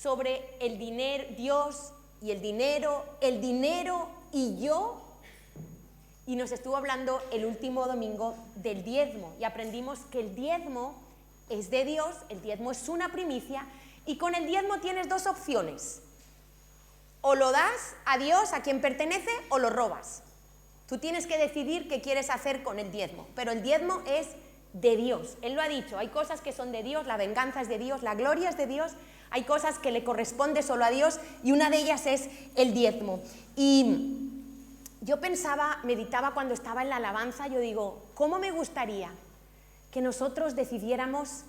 sobre el dinero, Dios y el dinero y yo. Y nos estuvo hablando el último domingo del diezmo y aprendimos que el diezmo es de Dios, el diezmo es una primicia y con el diezmo tienes dos opciones. O lo das a Dios, a quien pertenece, o lo robas. Tú tienes que decidir qué quieres hacer con el diezmo, pero el diezmo es de Dios. Él lo ha dicho, hay cosas que son de Dios, la venganza es de Dios, la gloria es de Dios, hay cosas que le corresponde solo a Dios y una de ellas es el diezmo. Y yo pensaba, meditaba cuando estaba en la alabanza, yo digo, ¿cómo me gustaría que nosotros decidiéramos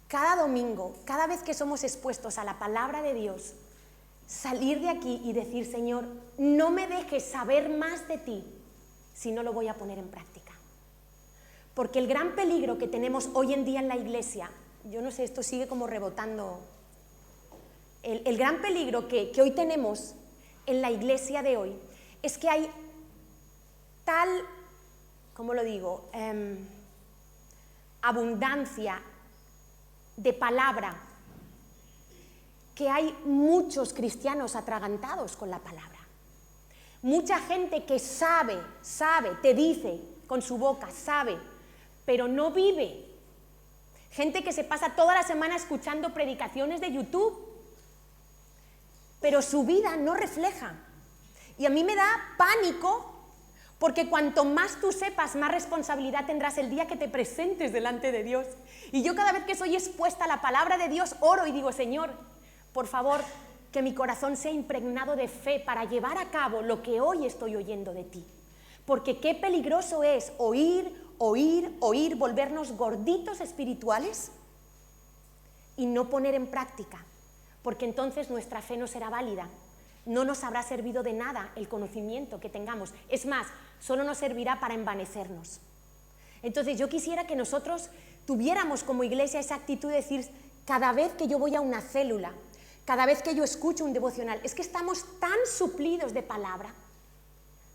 cada domingo, cada vez que somos expuestos a la palabra de Dios, salir de aquí y decir, Señor, no me dejes saber más de ti si no lo voy a poner en práctica? Porque el gran peligro que tenemos hoy en día en la iglesia, yo no sé, esto sigue como rebotando, el gran peligro que hoy tenemos en la iglesia de hoy es que hay tal, ¿cómo lo digo?, abundancia de palabra, que hay muchos cristianos atragantados con la palabra. Mucha gente que sabe, te dice con su boca, sabe, pero no vive. Gente que se pasa toda la semana escuchando predicaciones de YouTube, pero su vida no refleja. Y a mí me da pánico, porque cuanto más tú sepas, más responsabilidad tendrás el día que te presentes delante de Dios. Y yo cada vez que soy expuesta a la palabra de Dios, oro y digo, Señor, por favor, que mi corazón sea impregnado de fe para llevar a cabo lo que hoy estoy oyendo de ti. Porque qué peligroso es oír, volvernos gorditos espirituales y no poner en práctica, porque entonces nuestra fe no será válida. No nos habrá servido de nada el conocimiento que tengamos. Es más, solo nos servirá para envanecernos. Entonces yo quisiera que nosotros tuviéramos como iglesia esa actitud de decir, cada vez que yo voy a una célula, cada vez que yo escucho un devocional, es que estamos tan suplidos de palabra.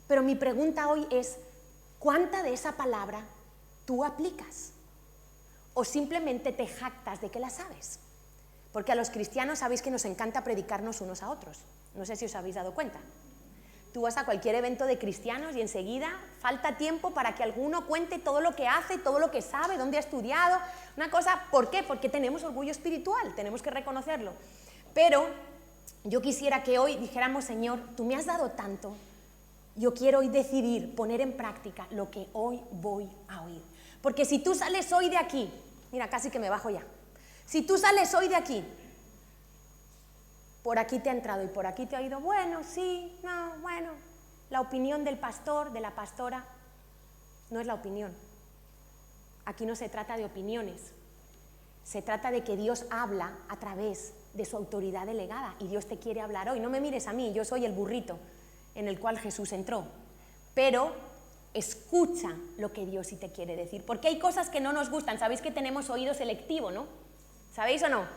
Pero mi pregunta hoy es, ¿cuánta de esa palabra tú aplicas? ¿O simplemente te jactas de que la sabes? Porque a los cristianos sabéis que nos encanta predicarnos unos a otros. No sé si os habéis dado cuenta. Tú vas a cualquier evento de cristianos y enseguida falta tiempo para que alguno cuente todo lo que hace, todo lo que sabe, dónde ha estudiado. Una cosa, ¿por qué? Porque tenemos orgullo espiritual, tenemos que reconocerlo. Pero yo quisiera que hoy dijéramos, Señor, tú me has dado tanto, yo quiero hoy decidir poner en práctica lo que hoy voy a oír. Porque si tú sales hoy de aquí, mira, casi que me bajo ya. Si tú sales hoy de aquí, por aquí te ha entrado y por aquí te ha ido, bueno, sí, no, bueno, la opinión del pastor, de la pastora, no es la opinión. Aquí no se trata de opiniones, se trata de que Dios habla a través de su autoridad delegada y Dios te quiere hablar hoy. No me mires a mí, yo soy el burrito en el cual Jesús entró, pero escucha lo que Dios sí te quiere decir, porque hay cosas que no nos gustan. Sabéis que tenemos oído selectivo, ¿no? ¿Sabéis o no?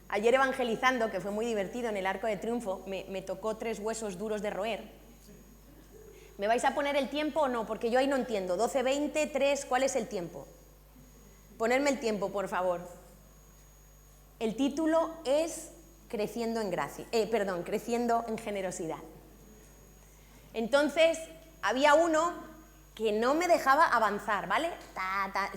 Ayer evangelizando, que fue muy divertido en el Arco de Triunfo, me tocó 3 huesos duros de roer. ¿Me vais a poner el tiempo o no? Porque yo ahí no entiendo. 12, 20, 3, ¿cuál es el tiempo? Ponedme el tiempo, por favor. El título es Creciendo en gracia, Creciendo en generosidad. Entonces, había uno que no me dejaba avanzar, ¿vale?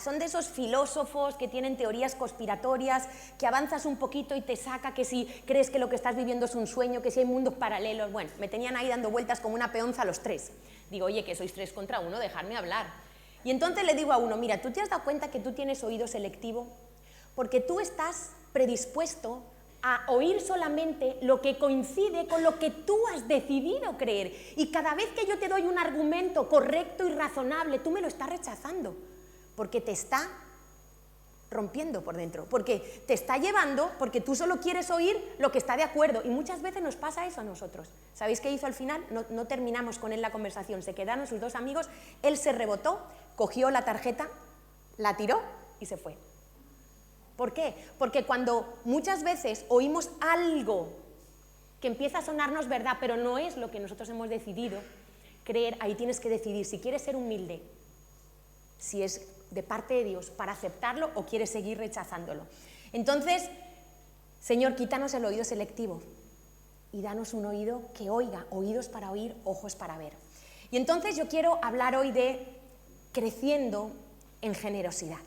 Son de esos filósofos que tienen teorías conspiratorias, que avanzas un poquito y te saca que si crees que lo que estás viviendo es un sueño, que si hay mundos paralelos. Bueno, me tenían ahí dando vueltas como una peonza los 3. Digo, oye, que sois 3 contra 1, dejadme hablar. Y entonces le digo a uno, mira, ¿tú te has dado cuenta que tú tienes oído selectivo? Porque tú estás predispuesto a oír solamente lo que coincide con lo que tú has decidido creer. Y cada vez que yo te doy un argumento correcto y razonable, tú me lo estás rechazando, porque te está rompiendo por dentro, porque te está llevando, porque tú solo quieres oír lo que está de acuerdo. Y muchas veces nos pasa eso a nosotros. ¿Sabéis qué hizo al final? No terminamos con él la conversación, se quedaron sus 2 amigos, él se rebotó, cogió la tarjeta, la tiró y se fue. ¿Por qué? Porque cuando muchas veces oímos algo que empieza a sonarnos verdad, pero no es lo que nosotros hemos decidido creer, ahí tienes que decidir si quieres ser humilde, si es de parte de Dios, para aceptarlo o quieres seguir rechazándolo. Entonces, Señor, quítanos el oído selectivo y danos un oído que oiga, oídos para oír, ojos para ver. Y entonces yo quiero hablar hoy de creciendo en generosidad.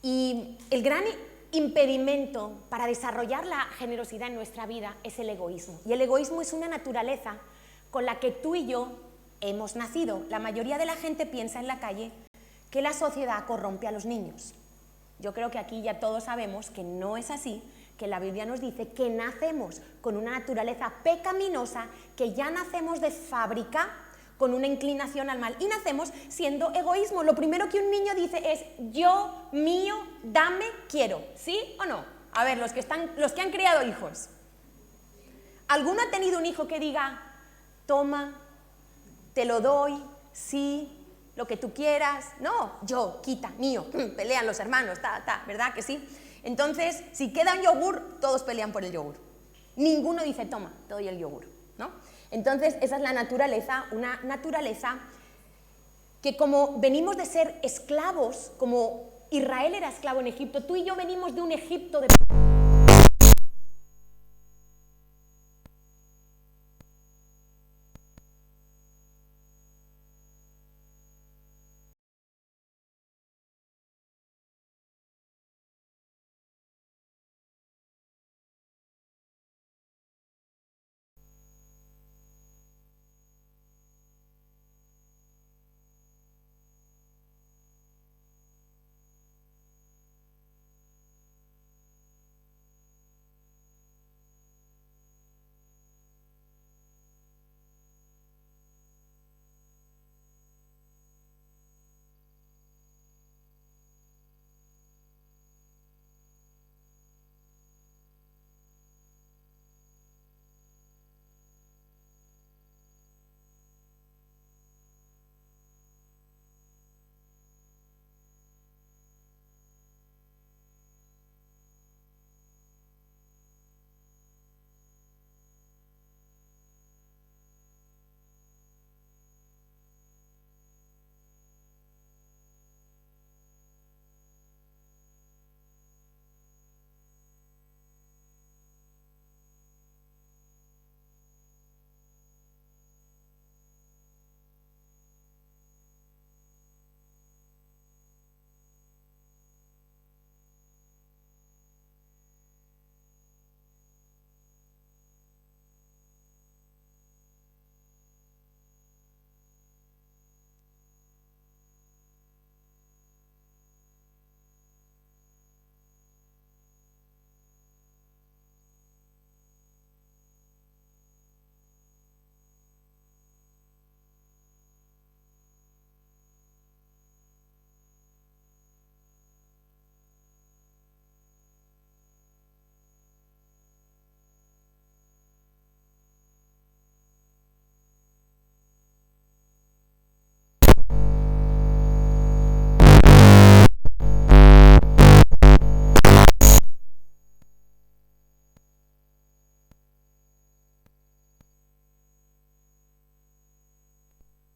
Y el gran impedimento para desarrollar la generosidad en nuestra vida es el egoísmo. Y el egoísmo es una naturaleza con la que tú y yo hemos nacido. La mayoría de la gente piensa en la calle que la sociedad corrompe a los niños. Yo creo que aquí ya todos sabemos que no es así, que la Biblia nos dice que nacemos con una naturaleza pecaminosa, que ya nacemos de fábrica con una inclinación al mal y nacemos siendo egoísmo. Lo primero que un niño dice es yo, mío, dame, quiero. ¿Sí o no? A ver, los que han criado hijos. ¿Alguno ha tenido un hijo que diga toma, te lo doy, sí, lo que tú quieras? No, yo, quita, mío, pelean los hermanos, ¿verdad que sí? Entonces, si queda un yogur, todos pelean por el yogur. Ninguno dice, toma, te doy el yogur, ¿no? Entonces, esa es la naturaleza, una naturaleza que como venimos de ser esclavos, como Israel era esclavo en Egipto, tú y yo venimos de un Egipto de...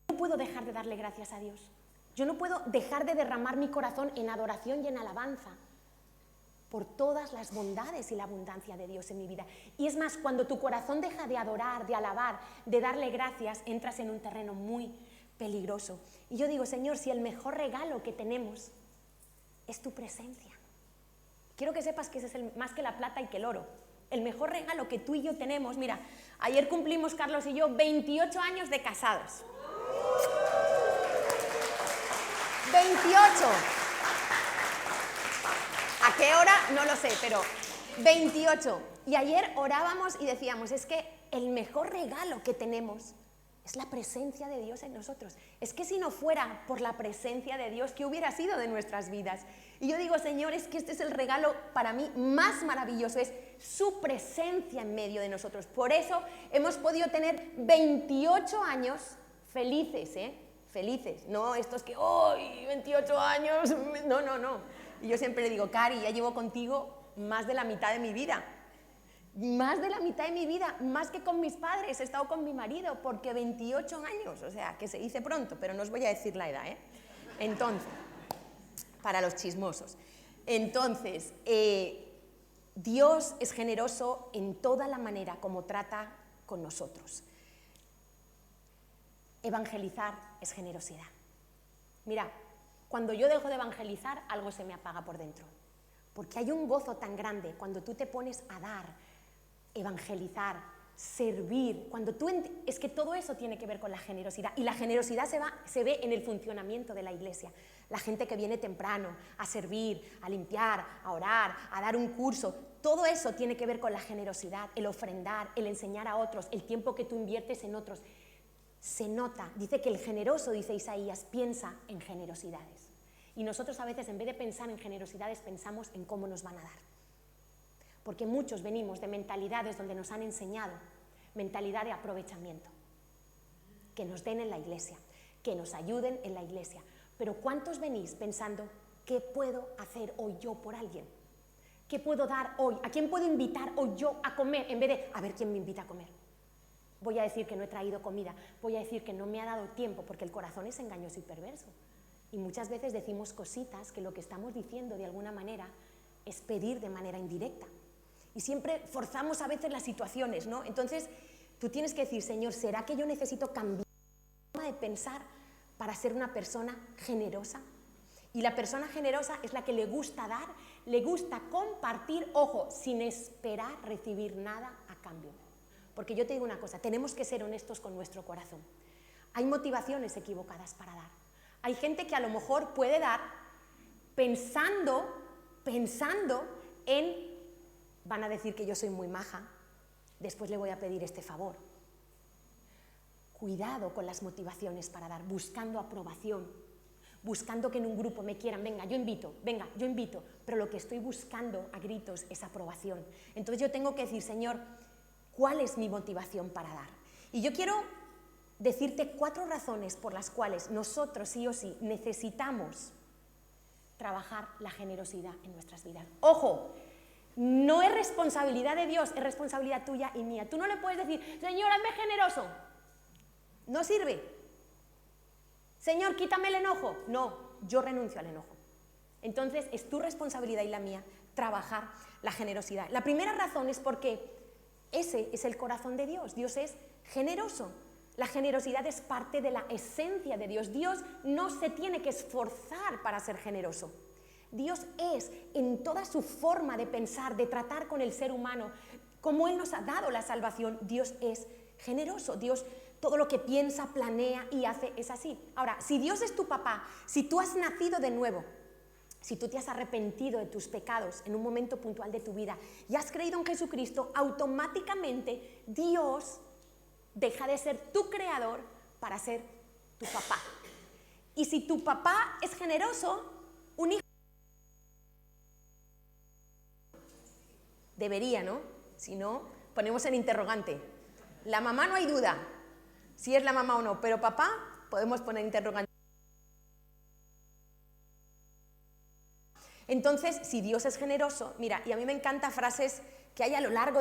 No puedo dejar de darle gracias a Dios. Yo no puedo dejar de derramar mi corazón en adoración y en alabanza por todas las bondades y la abundancia de Dios en mi vida. Y es más, cuando tu corazón deja de adorar, de alabar, de darle gracias, entras en un terreno muy peligroso. Y yo digo, Señor, si el mejor regalo que tenemos es tu presencia. Quiero que sepas que ese es más que la plata y que el oro. El mejor regalo que tú y yo tenemos, mira, ayer cumplimos Carlos y yo 28 años de casados. 28. ¿A qué hora? No lo sé, pero 28. Y ayer orábamos y decíamos, es que el mejor regalo que tenemos es la presencia de Dios en nosotros. Es que si no fuera por la presencia de Dios, ¿qué hubiera sido de nuestras vidas? Y yo digo, Señor, es que este es el regalo para mí más maravilloso, es su presencia en medio de nosotros. Por eso hemos podido tener 28 años felices, felices. No estos que, ¡ay, 28 años! No, no, no. Y yo siempre le digo, Cari, ya llevo contigo más de la mitad de mi vida. Más de la mitad de mi vida, más que con mis padres, he estado con mi marido, porque 28 años, o sea, que se dice pronto, pero no os voy a decir la edad, Entonces, para los chismosos. Entonces, Dios es generoso en toda la manera como trata con nosotros. Evangelizar es generosidad. Mira, cuando yo dejo de evangelizar, algo se me apaga por dentro. Porque hay un gozo tan grande cuando tú te pones a dar, evangelizar, servir. Es que todo eso tiene que ver con la generosidad. Y la generosidad se ve en el funcionamiento de la iglesia. La gente que viene temprano a servir, a limpiar, a orar, a dar un curso. Todo eso tiene que ver con la generosidad, el ofrendar, el enseñar a otros, el tiempo que tú inviertes en otros. Se nota, dice que el generoso, dice Isaías, piensa en generosidades. Y nosotros a veces, en vez de pensar en generosidades, pensamos en cómo nos van a dar. Porque muchos venimos de mentalidades donde nos han enseñado mentalidad de aprovechamiento. Que nos den en la iglesia, que nos ayuden en la iglesia. Pero ¿cuántos venís pensando, qué puedo hacer hoy yo por alguien? ¿Qué puedo dar hoy? ¿A quién puedo invitar hoy yo a comer? En vez de, a ver quién me invita a comer. Voy a decir que no he traído comida, voy a decir que no me ha dado tiempo, porque el corazón es engañoso y perverso. Y muchas veces decimos cositas que lo que estamos diciendo de alguna manera es pedir de manera indirecta. Y siempre forzamos a veces las situaciones, ¿no? Entonces, tú tienes que decir, Señor, ¿será que yo necesito cambiar mi forma de pensar para ser una persona generosa? Y la persona generosa es la que le gusta dar, le gusta compartir, ojo, sin esperar recibir nada a cambio. Porque yo te digo una cosa, tenemos que ser honestos con nuestro corazón. Hay motivaciones equivocadas para dar. Hay gente que a lo mejor puede dar pensando en, van a decir que yo soy muy maja, después le voy a pedir este favor. Cuidado con las motivaciones para dar, buscando aprobación, buscando que en un grupo me quieran, venga, yo invito, pero lo que estoy buscando a gritos es aprobación. Entonces yo tengo que decir, Señor, ¿cuál es mi motivación para dar? Y yo quiero decirte 4 razones por las cuales nosotros sí o sí necesitamos trabajar la generosidad en nuestras vidas. ¡Ojo! No es responsabilidad de Dios, es responsabilidad tuya y mía. Tú no le puedes decir, Señor, hazme generoso. No sirve. Señor, quítame el enojo. No, yo renuncio al enojo. Entonces, es tu responsabilidad y la mía trabajar la generosidad. La primera razón es porque ese es el corazón de Dios. Dios es generoso. La generosidad es parte de la esencia de Dios. Dios no se tiene que esforzar para ser generoso. Dios es, en toda su forma de pensar, de tratar con el ser humano, como Él nos ha dado la salvación, Dios es generoso. Dios, todo lo que piensa, planea y hace es así. Ahora, si Dios es tu papá, si tú has nacido de nuevo, si tú te has arrepentido de tus pecados en un momento puntual de tu vida y has creído en Jesucristo, automáticamente Dios deja de ser tu creador para ser tu papá. Y si tu papá es generoso, un hijo debería, ¿no? Si no, ponemos en interrogante. La mamá no hay duda si es la mamá o no, pero papá podemos poner interrogante. Entonces, si Dios es generoso, mira, y a mí me encantan frases que hay a lo largo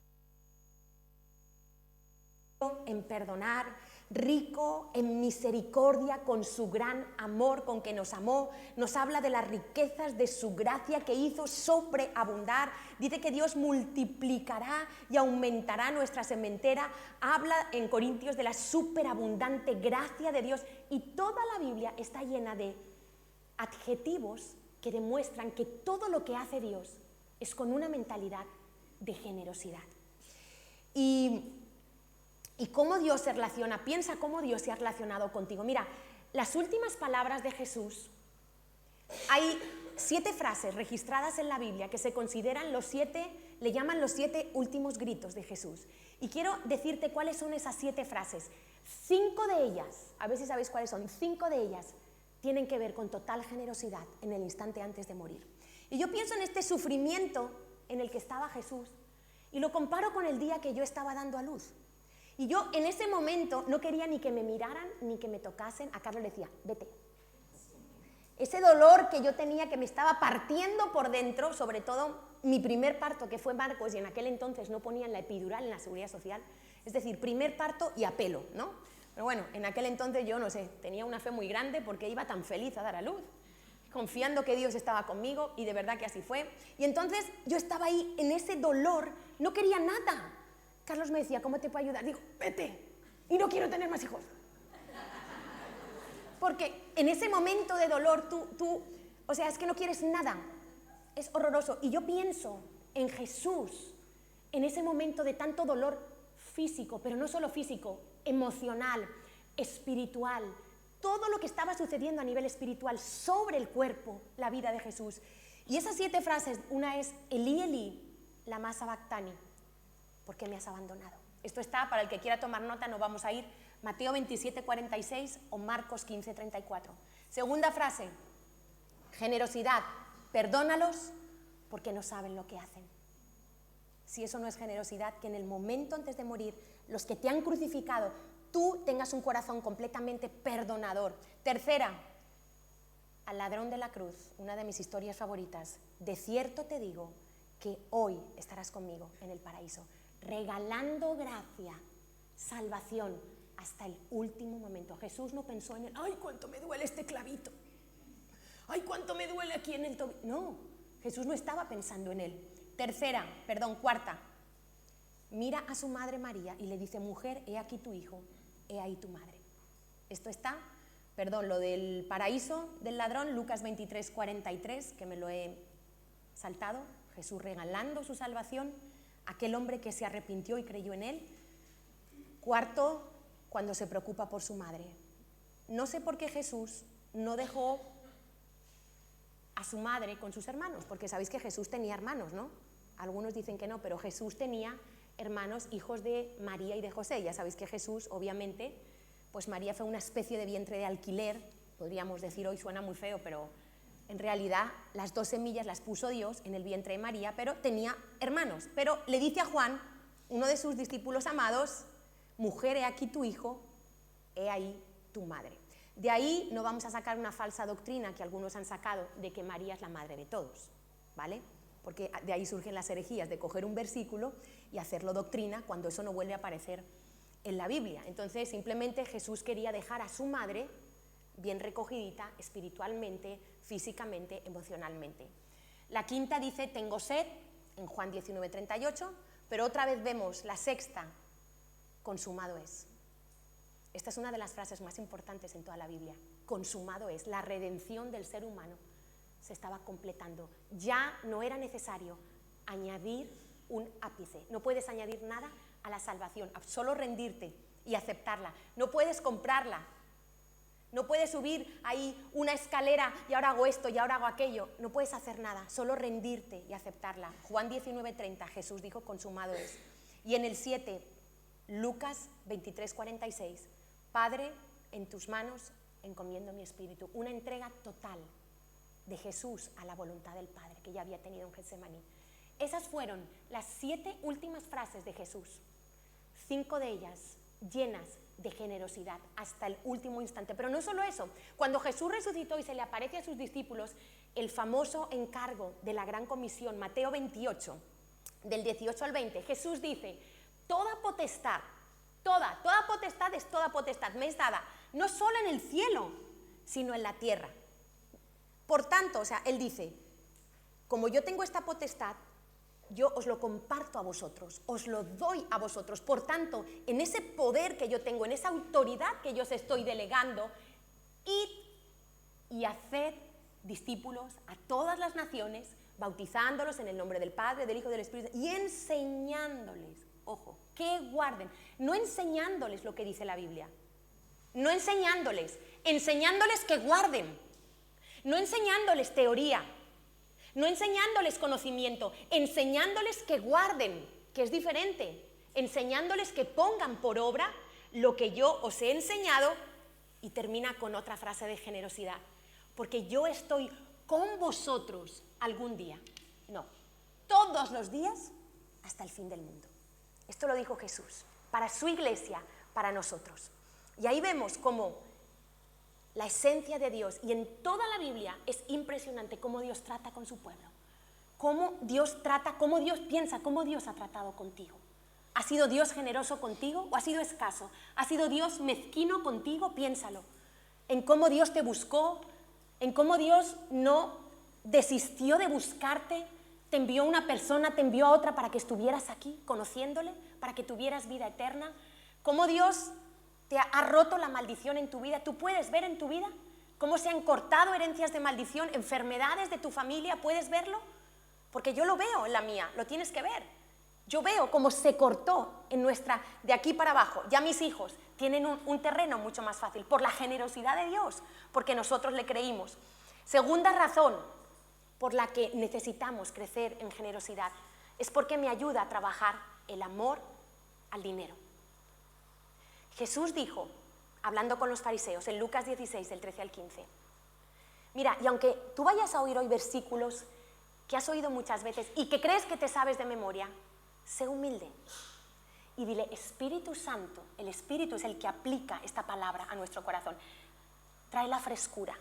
en perdonar, rico en misericordia con su gran amor con que nos amó, nos habla de las riquezas de su gracia que hizo sobreabundar, dice que Dios multiplicará y aumentará nuestra sementera, habla en Corintios de la superabundante gracia de Dios y toda la Biblia está llena de adjetivos que demuestran que todo lo que hace Dios es con una mentalidad de generosidad. Y cómo Dios se relaciona, piensa cómo Dios se ha relacionado contigo. Mira, las últimas palabras de Jesús, hay 7 frases registradas en la Biblia que se consideran le llaman los 7 últimos gritos de Jesús. Y quiero decirte cuáles son esas 7 frases. 5 de ellas, a ver si sabéis cuáles son, 5 de ellas tienen que ver con total generosidad en el instante antes de morir. Y yo pienso en este sufrimiento en el que estaba Jesús y lo comparo con el día que yo estaba dando a luz. Y yo en ese momento no quería ni que me miraran ni que me tocasen. A Carlos le decía, vete. Ese dolor que yo tenía, que me estaba partiendo por dentro, sobre todo mi primer parto, que fue Marcos, y en aquel entonces no ponían la epidural en la Seguridad Social, es decir, primer parto y a pelo, ¿no? Pero bueno, en aquel entonces yo no sé, tenía una fe muy grande porque iba tan feliz a dar a luz. confiando que Dios estaba conmigo, y de verdad que así fue. Y entonces yo estaba ahí en ese dolor, no quería nada. Carlos me decía, ¿cómo te puedo ayudar? Digo, vete, y no quiero tener más hijos. Porque en ese momento de dolor o sea, es que no quieres nada. Es horroroso. Y yo pienso en Jesús, en ese momento de tanto dolor físico, pero no solo físico, emocional, espiritual, todo lo que estaba sucediendo a nivel espiritual sobre el cuerpo, la vida de Jesús. Y esas 7 frases, una es, Elí, Elí, lama sabactani, ¿por qué me has abandonado? Esto está, para el que quiera tomar nota, nos vamos a ir, Mateo 27, 46 o Marcos 15, 34. Segunda frase, generosidad, perdónalos porque no saben lo que hacen. Si eso no es generosidad, que en el momento antes de morir, los que te han crucificado, tú tengas un corazón completamente perdonador. Tercera, al ladrón de la cruz, una de mis historias favoritas, de cierto te digo que hoy estarás conmigo en el paraíso, regalando gracia, salvación, hasta el último momento. Jesús no pensó en él, ¡ay, cuánto me duele este clavito! ¡Ay, cuánto me duele aquí en el tobillo! No, Jesús no estaba pensando en él. Cuarta, mira a su madre María y le dice, mujer, he aquí tu hijo, he ahí tu madre. Esto está, lo del paraíso del ladrón, Lucas 23, 43, que me lo he saltado, Jesús regalando su salvación a aquel hombre que se arrepintió y creyó en él. Cuarto, cuando se preocupa por su madre. No sé por qué Jesús no dejó a su madre con sus hermanos, porque sabéis que Jesús tenía hermanos, ¿no? Algunos dicen que no, pero Jesús tenía hermanos, hijos de María y de José. Ya sabéis que Jesús, obviamente, pues María fue una especie de vientre de alquiler, podríamos decir hoy, suena muy feo, pero en realidad las 2 semillas las puso Dios en el vientre de María, pero tenía hermanos. Pero le dice a Juan, uno de sus discípulos amados, mujer, he aquí tu hijo, he ahí tu madre. De ahí no vamos a sacar una falsa doctrina que algunos han sacado de que María es la madre de todos, ¿vale? Porque de ahí surgen las herejías de coger un versículo y hacerlo doctrina cuando eso no vuelve a aparecer en la Biblia. Entonces, simplemente Jesús quería dejar a su madre bien recogidita espiritualmente, físicamente, emocionalmente. La quinta dice, tengo sed, en Juan 19, 38, pero otra vez vemos la sexta, consumado es. Esta es una de las frases más importantes en toda la Biblia. Consumado es. La redención del ser humano se estaba completando. Ya no era necesario añadir un ápice. No puedes añadir nada a la salvación, solo rendirte y aceptarla. No puedes comprarla. No puedes subir ahí una escalera y ahora hago esto y ahora hago aquello. No puedes hacer nada, solo rendirte y aceptarla. Juan 19:30, Jesús dijo, consumado es. Y en el 7, Lucas 23:46, Padre, en tus manos encomiendo mi espíritu. Una entrega total de Jesús a la voluntad del Padre que ya había tenido en Getsemaní. Esas fueron las 7 últimas frases de Jesús. 5 de ellas llenas de generosidad hasta el último instante. Pero no solo eso, cuando Jesús resucitó y se le aparece a sus discípulos, el famoso encargo de la Gran Comisión, Mateo 28, del 18 al 20, Jesús dice, toda potestad es toda potestad, me es dada, no solo en el cielo, sino en la tierra. Por tanto, o sea, Él dice, como yo tengo esta potestad, yo os lo comparto a vosotros, os lo doy a vosotros. Por tanto, en ese poder que yo tengo, en esa autoridad que yo os estoy delegando, id y haced discípulos a todas las naciones, bautizándolos en el nombre del Padre, del Hijo y del Espíritu, y enseñándoles, ojo, que guarden, no enseñándoles lo que dice la Biblia, no enseñándoles que guarden, no enseñándoles teoría, no enseñándoles conocimiento, enseñándoles que guarden, que es diferente, enseñándoles que pongan por obra lo que yo os he enseñado, y termina con otra frase de generosidad, porque yo estoy con vosotros algún día, no, todos los días hasta el fin del mundo. Esto lo dijo Jesús, para su iglesia, para nosotros. Y ahí vemos cómo la esencia de Dios, y en toda la Biblia es impresionante cómo Dios trata con su pueblo, cómo Dios trata, cómo Dios piensa, cómo Dios ha tratado contigo. ¿Ha sido Dios generoso contigo o ha sido escaso? ¿Ha sido Dios mezquino contigo? Piénsalo. En cómo Dios te buscó, en cómo Dios no desistió de buscarte, te envió una persona, te envió a otra para que estuvieras aquí conociéndole, para que tuvieras vida eterna, cómo Dios te ha roto la maldición en tu vida. ¿Tú puedes ver en tu vida cómo se han cortado herencias de maldición, enfermedades de tu familia? ¿Puedes verlo? Porque yo lo veo en la mía, lo tienes que ver. Yo veo cómo se cortó de aquí para abajo. Ya mis hijos tienen un terreno mucho más fácil por la generosidad de Dios, porque nosotros le creímos. Segunda razón por la que necesitamos crecer en generosidad es porque me ayuda a trabajar el amor al dinero. Jesús dijo, hablando con los fariseos, en Lucas 16, del 13 al 15, mira, y aunque tú vayas a oír hoy versículos que has oído muchas veces y que crees que te sabes de memoria, sé humilde y dile, Espíritu Santo, el Espíritu es el que aplica esta palabra a nuestro corazón. Trae la frescura,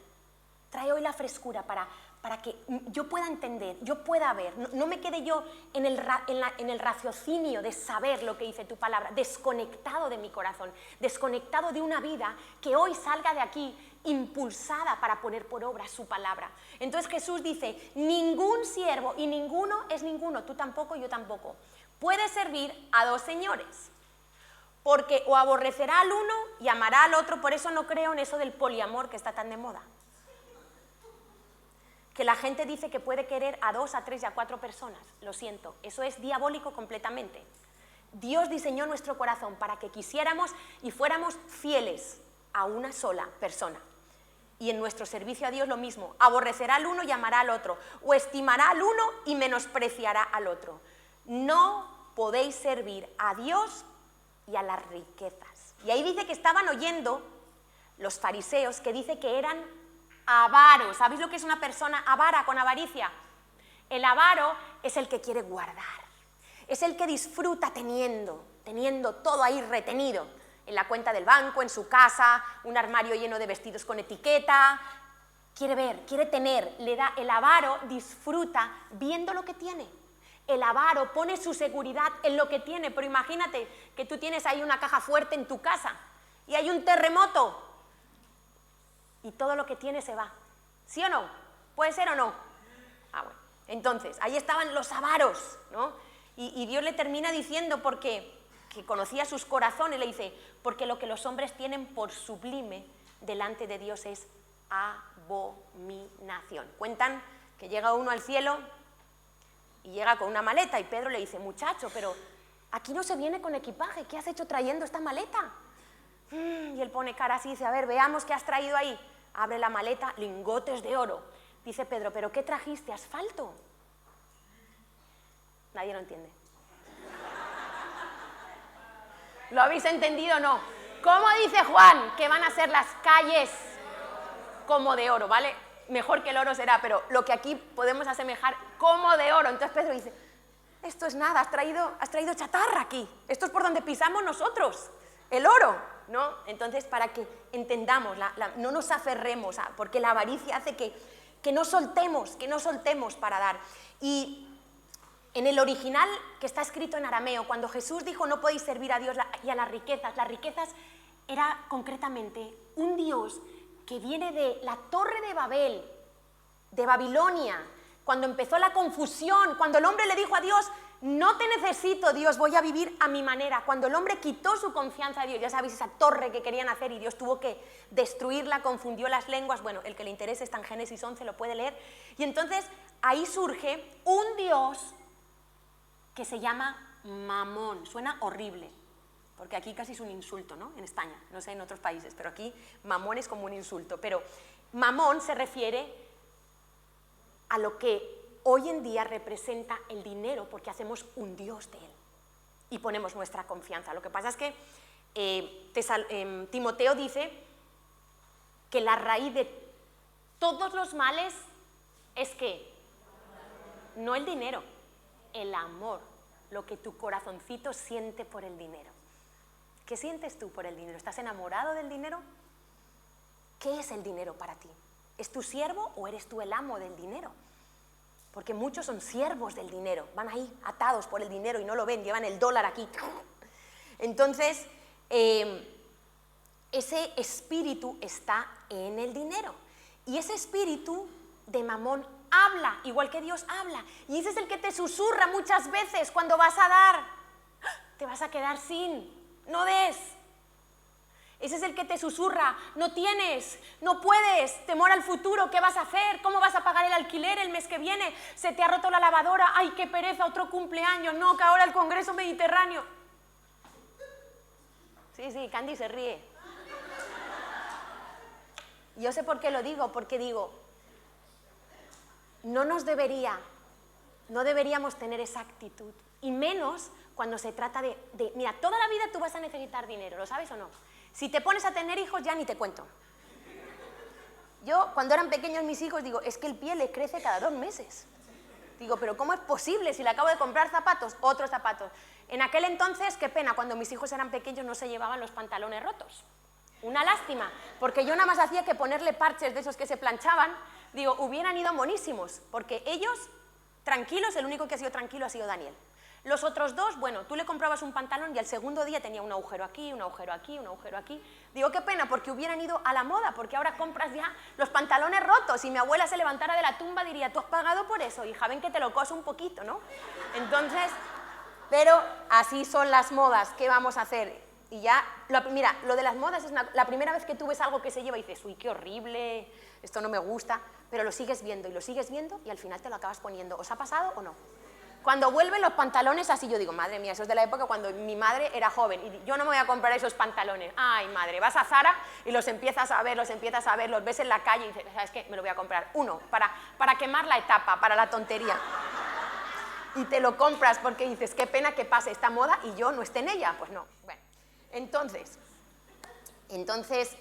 trae hoy la frescura para que yo pueda entender, yo pueda ver, no me quede yo en el raciocinio de saber lo que dice tu palabra, desconectado de mi corazón, desconectado de una vida que hoy salga de aquí impulsada para poner por obra su palabra. Entonces Jesús dice, ningún siervo, y ninguno es ninguno, tú tampoco, yo tampoco, puede servir a dos señores, porque o aborrecerá al uno y amará al otro. Por eso no creo en eso del poliamor que está tan de moda, que la gente dice que puede querer a 2, a 3 y a 4 personas. Lo siento, eso es diabólico completamente. Dios diseñó nuestro corazón para que quisiéramos y fuéramos fieles a una sola persona. Y en nuestro servicio a Dios lo mismo, aborrecerá al uno y amará al otro, o estimará al uno y menospreciará al otro. No podéis servir a Dios y a las riquezas. Y ahí dice que estaban oyendo los fariseos, que dice que eran avaros. ¿Sabéis lo que es una persona avara, con avaricia? El avaro es el que quiere guardar, es el que disfruta teniendo todo ahí retenido, en la cuenta del banco, en su casa, un armario lleno de vestidos con etiqueta. Quiere ver, quiere tener, el avaro disfruta viendo lo que tiene. El avaro pone su seguridad en lo que tiene, pero imagínate que tú tienes ahí una caja fuerte en tu casa y hay un terremoto y todo lo que tiene se va. ¿Sí o no? ¿Puede ser o no? Ah, bueno. Entonces, ahí estaban los avaros, ¿no? Y Dios le termina diciendo, porque que conocía sus corazones, le dice, porque lo que los hombres tienen por sublime delante de Dios es abominación. Cuentan que llega uno al cielo y llega con una maleta y Pedro le dice, muchacho, pero aquí no se viene con equipaje, ¿qué has hecho trayendo esta maleta? Y él pone cara así y dice, a ver, veamos qué has traído ahí. Abre la maleta, lingotes de oro. Dice Pedro, ¿pero qué trajiste? ¿Asfalto? Nadie lo entiende. ¿Lo habéis entendido o no? ¿Cómo dice Juan que van a ser las calles como de oro, ¿vale? Mejor que el oro será, pero lo que aquí podemos asemejar como de oro. Entonces Pedro dice, esto es nada, has traído chatarra aquí. Esto es por donde pisamos nosotros, el oro, ¿no? Entonces, para que entendamos, no nos aferremos, porque la avaricia hace que no soltemos para dar. Y en el original, que está escrito en arameo, cuando Jesús dijo no podéis servir a Dios y a las riquezas era concretamente un Dios que viene de la Torre de Babel, de Babilonia, cuando empezó la confusión, cuando el hombre le dijo a Dios, no te necesito, Dios, voy a vivir a mi manera. Cuando el hombre quitó su confianza a Dios, ya sabéis, esa torre que querían hacer y Dios tuvo que destruirla, confundió las lenguas. Bueno, el que le interese está en Génesis 11, lo puede leer. Y entonces ahí surge un Dios que se llama Mamón. Suena horrible, porque aquí casi es un insulto, ¿no? En España, no sé en otros países, pero aquí Mamón es como un insulto. Pero Mamón se refiere a lo que hoy en día representa el dinero, porque hacemos un Dios de él y ponemos nuestra confianza. Lo que pasa es que Timoteo dice que la raíz de todos los males es que no el dinero, el amor, lo que tu corazoncito siente por el dinero. ¿Qué sientes tú por el dinero? ¿Estás enamorado del dinero? ¿Qué es el dinero para ti? ¿Es tu siervo o eres tú el amo del dinero? Porque muchos son siervos del dinero, van ahí atados por el dinero y no lo ven, llevan el dólar aquí. Entonces, ese espíritu está en el dinero. Y ese espíritu de Mamón habla, igual que Dios habla. Y ese es el que te susurra muchas veces cuando vas a dar. Te vas a quedar sin, no des. Ese es el que te susurra, no tienes, no puedes, temor al futuro, ¿qué vas a hacer? ¿Cómo vas a pagar el alquiler el mes que viene? Se te ha roto la lavadora, ¡ay, qué pereza, otro cumpleaños! No, que ahora el Congreso Mediterráneo. Sí, Candy se ríe. Yo sé por qué lo digo, porque digo, no deberíamos tener esa actitud, y menos cuando se trata de, mira, toda la vida tú vas a necesitar dinero, ¿lo sabes o no? Si te pones a tener hijos ya ni te cuento. Yo, cuando eran pequeños mis hijos, digo, es que el pie le crece cada 2 meses. Digo, pero ¿cómo es posible si le acabo de comprar zapatos? Otros zapatos. En aquel entonces, qué pena, cuando mis hijos eran pequeños no se llevaban los pantalones rotos. Una lástima, porque yo nada más hacía que ponerle parches de esos que se planchaban, digo, hubieran ido monísimos, porque ellos, tranquilos, el único que ha sido tranquilo ha sido Daniel. Los otros 2, bueno, tú le comprabas un pantalón y al segundo día tenía un agujero aquí, un agujero aquí, un agujero aquí. Digo, qué pena, porque hubieran ido a la moda, porque ahora compras ya los pantalones rotos. Y mi abuela se levantara de la tumba diría, tú has pagado por eso, hija, ven que te lo coso un poquito, ¿no? Entonces, pero así son las modas, ¿qué vamos a hacer? Y ya, mira, lo de las modas es la primera vez que tú ves algo que se lleva y dices, uy, qué horrible, esto no me gusta, pero lo sigues viendo y al final te lo acabas poniendo. ¿Os ha pasado o no? Cuando vuelven los pantalones así, yo digo, madre mía, eso es de la época cuando mi madre era joven y yo no me voy a comprar esos pantalones. Ay, madre, vas a Zara y los empiezas a ver, los ves en la calle y dices, ¿sabes qué? Me lo voy a comprar. Uno, para quemar la etapa, para la tontería. Y te lo compras porque dices, qué pena que pase esta moda y yo no esté en ella. Pues no. Bueno, entonces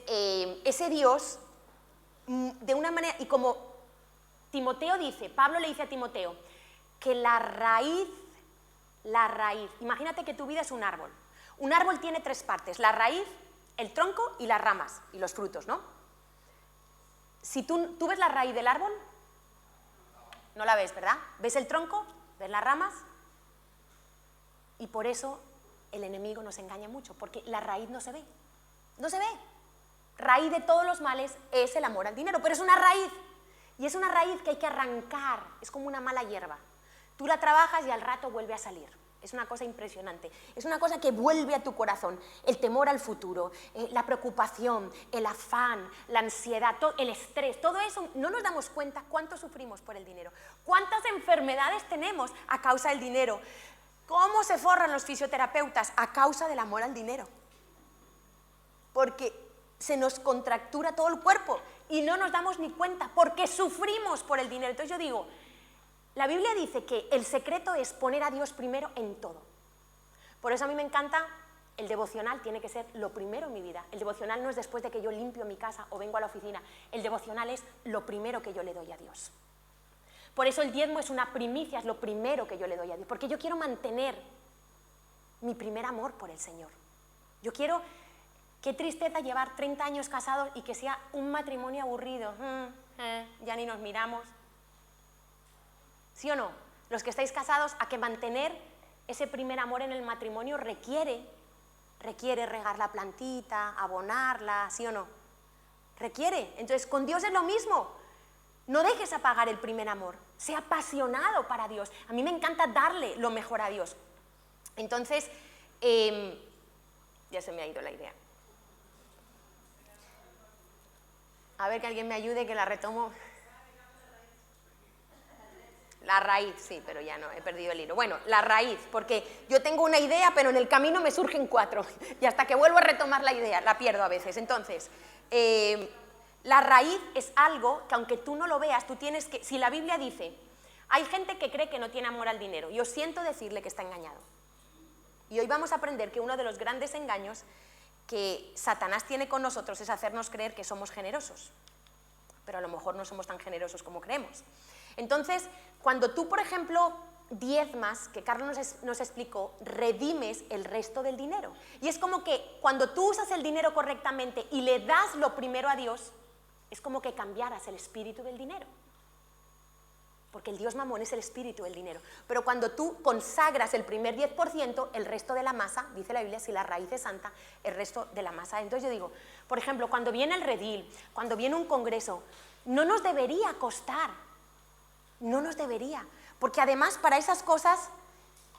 ese Dios, de una manera, y como Timoteo dice, Pablo le dice a Timoteo, que la raíz, imagínate que tu vida es un árbol. Un árbol tiene 3 partes, la raíz, el tronco y las ramas, y los frutos, ¿no? Si tú ves la raíz del árbol, no la ves, ¿verdad? ¿Ves el tronco? ¿Ves las ramas? Y por eso el enemigo nos engaña mucho, porque la raíz no se ve. No se ve. Raíz de todos los males es el amor al dinero, pero es una raíz. Y es una raíz que hay que arrancar, es como una mala hierba. Tú la trabajas y al rato vuelve a salir. Es una cosa impresionante. Es una cosa que vuelve a tu corazón. El temor al futuro, la preocupación, el afán, la ansiedad, el estrés, todo eso, no nos damos cuenta cuánto sufrimos por el dinero. Cuántas enfermedades tenemos a causa del dinero. ¿Cómo se forran los fisioterapeutas? A causa del amor al dinero. Porque se nos contractura todo el cuerpo y no nos damos ni cuenta porque sufrimos por el dinero. Entonces yo digo, la Biblia dice que el secreto es poner a Dios primero en todo. Por eso a mí me encanta el devocional, tiene que ser lo primero en mi vida. El devocional no es después de que yo limpio mi casa o vengo a la oficina. El devocional es lo primero que yo le doy a Dios. Por eso el diezmo es una primicia, es lo primero que yo le doy a Dios. Porque yo quiero mantener mi primer amor por el Señor. Yo quiero, qué tristeza llevar 30 años casados y que sea un matrimonio aburrido. Ya ni nos miramos. ¿Sí o no? Los que estáis casados, a que mantener ese primer amor en el matrimonio requiere regar la plantita, abonarla, ¿sí o no? Requiere. Entonces, con Dios es lo mismo. No dejes apagar el primer amor. Sea apasionado para Dios. A mí me encanta darle lo mejor a Dios. Entonces, ya se me ha ido la idea. A ver que alguien me ayude, que la retomo. La raíz, sí, pero ya no, he perdido el hilo. Bueno, la raíz, porque yo tengo una idea, pero en el camino me surgen 4. Y hasta que vuelvo a retomar la idea, la pierdo a veces. Entonces, la raíz es algo que aunque tú no lo veas, tú tienes que... Si la Biblia dice, hay gente que cree que no tiene amor al dinero, yo siento decirle que está engañado. Y hoy vamos a aprender que uno de los grandes engaños que Satanás tiene con nosotros es hacernos creer que somos generosos. Pero a lo mejor no somos tan generosos como creemos. Entonces, cuando tú, por ejemplo, diezmas, que Carlos nos explicó, redimes el resto del dinero. Y es como que cuando tú usas el dinero correctamente y le das lo primero a Dios, es como que cambiaras el espíritu del dinero. Porque el Dios Mamón es el espíritu del dinero. Pero cuando tú consagras el primer 10%, el resto de la masa, dice la Biblia, si la raíz es santa, el resto de la masa. Entonces yo digo, por ejemplo, cuando viene el redil, cuando viene un congreso, No nos debería costar, no nos debería, porque además para esas cosas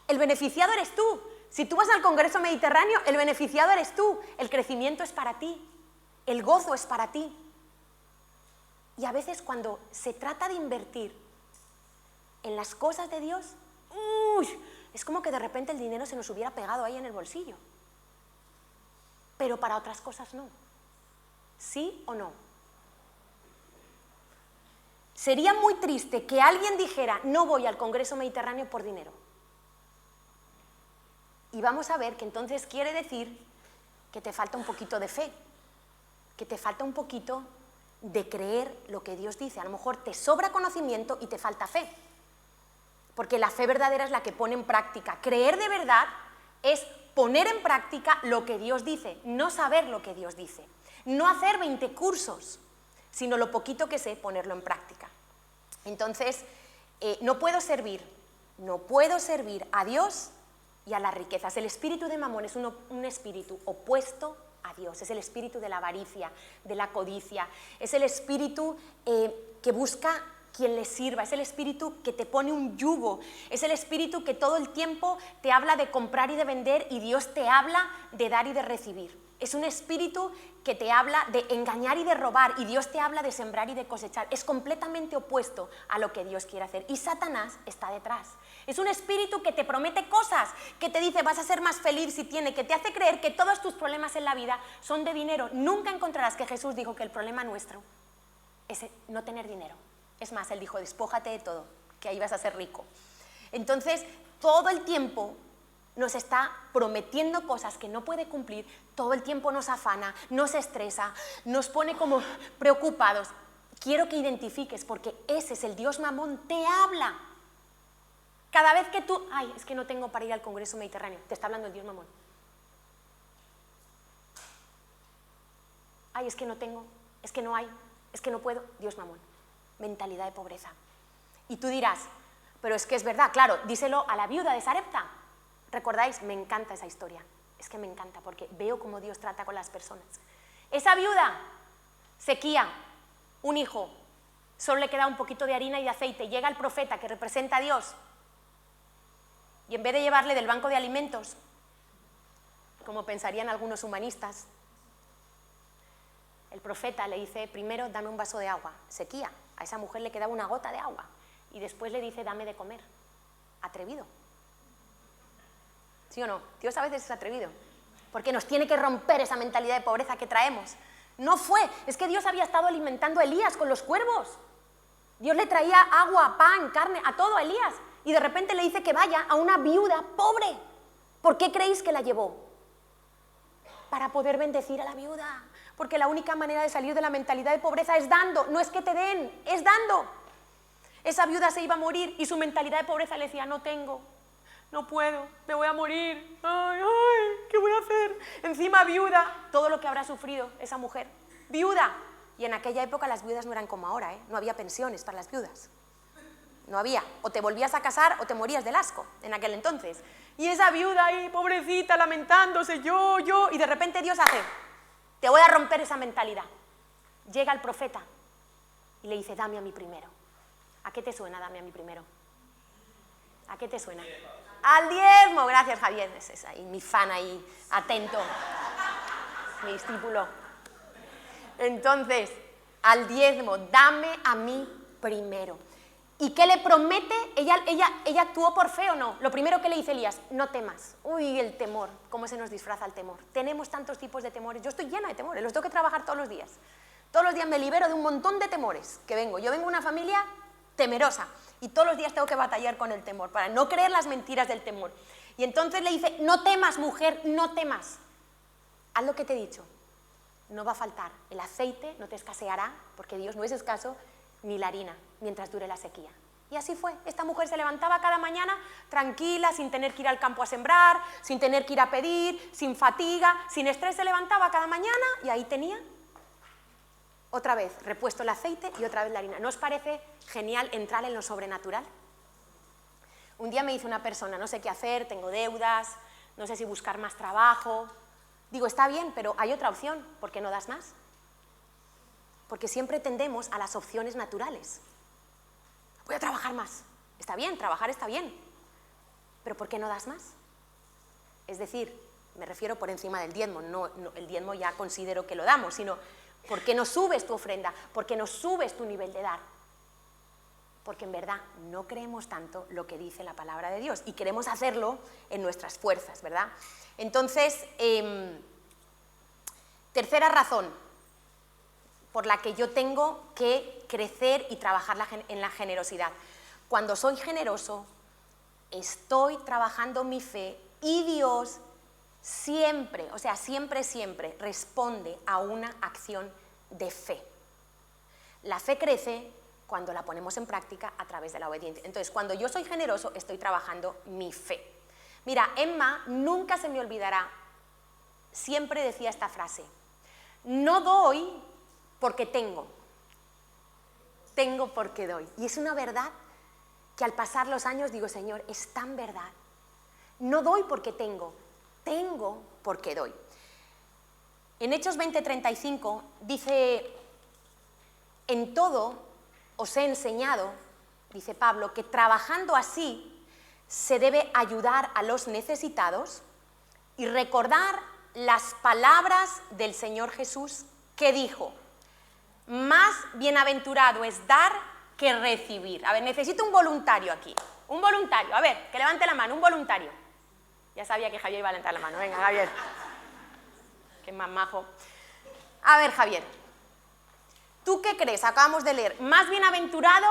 el beneficiado eres tú. Si tú vas al Congreso Mediterráneo, el beneficiado eres tú, el crecimiento es para ti, el gozo es para ti. Y a veces cuando se trata de invertir en las cosas de Dios, es como que de repente el dinero se nos hubiera pegado ahí en el bolsillo. Pero para otras cosas no. ¿Sí o no? Sería muy triste que alguien dijera, no voy al Congreso Mediterráneo por dinero. Y vamos a ver que entonces quiere decir que te falta un poquito de fe, que te falta un poquito de creer lo que Dios dice. A lo mejor te sobra conocimiento y te falta fe, porque la fe verdadera es la que pone en práctica. Creer de verdad es poner en práctica lo que Dios dice, no saber lo que Dios dice, no hacer 20 cursos, sino lo poquito que sé, ponerlo en práctica. Entonces, no puedo servir a Dios y a las riquezas. El espíritu de Mamón es un espíritu opuesto a Dios, es el espíritu de la avaricia, de la codicia, es el espíritu que busca quien le sirva, es el espíritu que te pone un yugo, es el espíritu que todo el tiempo te habla de comprar y de vender y Dios te habla de dar y de recibir. Es un espíritu que te habla de engañar y de robar y Dios te habla de sembrar y de cosechar. Es completamente opuesto a lo que Dios quiere hacer y Satanás está detrás. Es un espíritu que te promete cosas, que te dice vas a ser más feliz si tiene, que te hace creer que todos tus problemas en la vida son de dinero. Nunca encontrarás que Jesús dijo que el problema nuestro es no tener dinero. Es más, Él dijo despójate de todo, que ahí vas a ser rico. Entonces, todo el tiempo nos está prometiendo cosas que no puede cumplir, todo el tiempo nos afana, nos estresa, nos pone como preocupados. Quiero que identifiques, porque ese es el Dios Mamón, te habla. Cada vez que tú, es que no tengo para ir al Congreso Mediterráneo, te está hablando el Dios Mamón. Es que no tengo, es que no hay, es que no puedo, Dios Mamón. Mentalidad de pobreza. Y tú dirás, pero es que es verdad, claro, díselo a la viuda de Sarepta. ¿Recordáis? Me encanta esa historia, es que me encanta porque veo cómo Dios trata con las personas. Esa viuda, sequía, un hijo, solo le queda un poquito de harina y de aceite, llega el profeta que representa a Dios y en vez de llevarle del banco de alimentos, como pensarían algunos humanistas, el profeta le dice, primero dame un vaso de agua, sequía, a esa mujer le quedaba una gota de agua y después le dice dame de comer, atrevido. ¿Sí o no? Dios a veces es atrevido, porque nos tiene que romper esa mentalidad de pobreza que traemos. No fue, es que Dios había estado alimentando a Elías con los cuervos. Dios le traía agua, pan, carne, a todo a Elías, y de repente le dice que vaya a una viuda pobre. ¿Por qué creéis que la llevó? Para poder bendecir a la viuda, porque la única manera de salir de la mentalidad de pobreza es dando, no es que te den, es dando. Esa viuda se iba a morir y su mentalidad de pobreza le decía, no tengo. No puedo, me voy a morir, ¿qué voy a hacer? Encima viuda, todo lo que habrá sufrido esa mujer, viuda. Y en aquella época las viudas no eran como ahora, no había pensiones para las viudas, no había, o te volvías a casar o te morías del asco en aquel entonces. Y esa viuda ahí, pobrecita, lamentándose, yo, y de repente Dios hace, te voy a romper esa mentalidad. Llega el profeta y le dice, dame a mí primero. ¿A qué te suena dame a mí primero? ¿A qué te suena? Al diezmo, gracias Javier, es ahí, mi fan ahí, atento, mi discípulo. Entonces, al diezmo, dame a mí primero. ¿Y qué le promete? ¿Ella actuó por fe o no? Lo primero que le dice Elías, no temas. Uy, el temor, cómo se nos disfraza el temor. Tenemos tantos tipos de temores, yo estoy llena de temores, los tengo que trabajar todos los días. Todos los días me libero de un montón de temores que vengo. Yo vengo de una familia temerosa. Y todos los días tengo que batallar con el temor, para no creer las mentiras del temor. Y entonces le dice, no temas, mujer, no temas. Haz lo que te he dicho. No va a faltar. El aceite no te escaseará, porque Dios no es escaso, ni la harina, mientras dure la sequía. Y así fue. Esta mujer se levantaba cada mañana tranquila, sin tener que ir al campo a sembrar, sin tener que ir a pedir, sin fatiga, sin estrés, se levantaba cada mañana y ahí tenía otra vez repuesto el aceite y otra vez la harina. ¿No os parece genial entrar en lo sobrenatural? Un día me dice una persona, no sé qué hacer, tengo deudas, no sé si buscar más trabajo. Digo, está bien, pero hay otra opción, ¿por qué no das más? Porque siempre tendemos a las opciones naturales. Voy a trabajar más. Está bien, trabajar está bien. Pero ¿por qué no das más? Es decir, me refiero por encima del diezmo. No, el diezmo ya considero que lo damos, sino ¿por qué no subes tu ofrenda? ¿Por qué no subes tu nivel de dar? Porque en verdad no creemos tanto lo que dice la palabra de Dios y queremos hacerlo en nuestras fuerzas, ¿verdad? Entonces, tercera razón por la que yo tengo que crecer y trabajar en la generosidad. Cuando soy generoso, estoy trabajando mi fe y Dios siempre, o sea, siempre responde a una acción de fe. La fe crece cuando la ponemos en práctica a través de la obediencia. Entonces, cuando yo soy generoso, estoy trabajando mi fe. Mira, Emma nunca se me olvidará, siempre decía esta frase: no doy porque tengo porque doy. Y es una verdad que al pasar los años digo, Señor, es tan verdad. No doy porque tengo porque doy. En Hechos 20:35 dice: en todo os he enseñado, dice Pablo, que trabajando así se debe ayudar a los necesitados y recordar las palabras del Señor Jesús que dijo: más bienaventurado es dar que recibir. A ver, necesito un voluntario aquí. Un voluntario, a ver, que levante la mano, un voluntario. Ya sabía que Javier iba a levantar la mano. Venga, Javier. Qué más majo. A ver, Javier, ¿tú qué crees? Acabamos de leer, más bienaventurado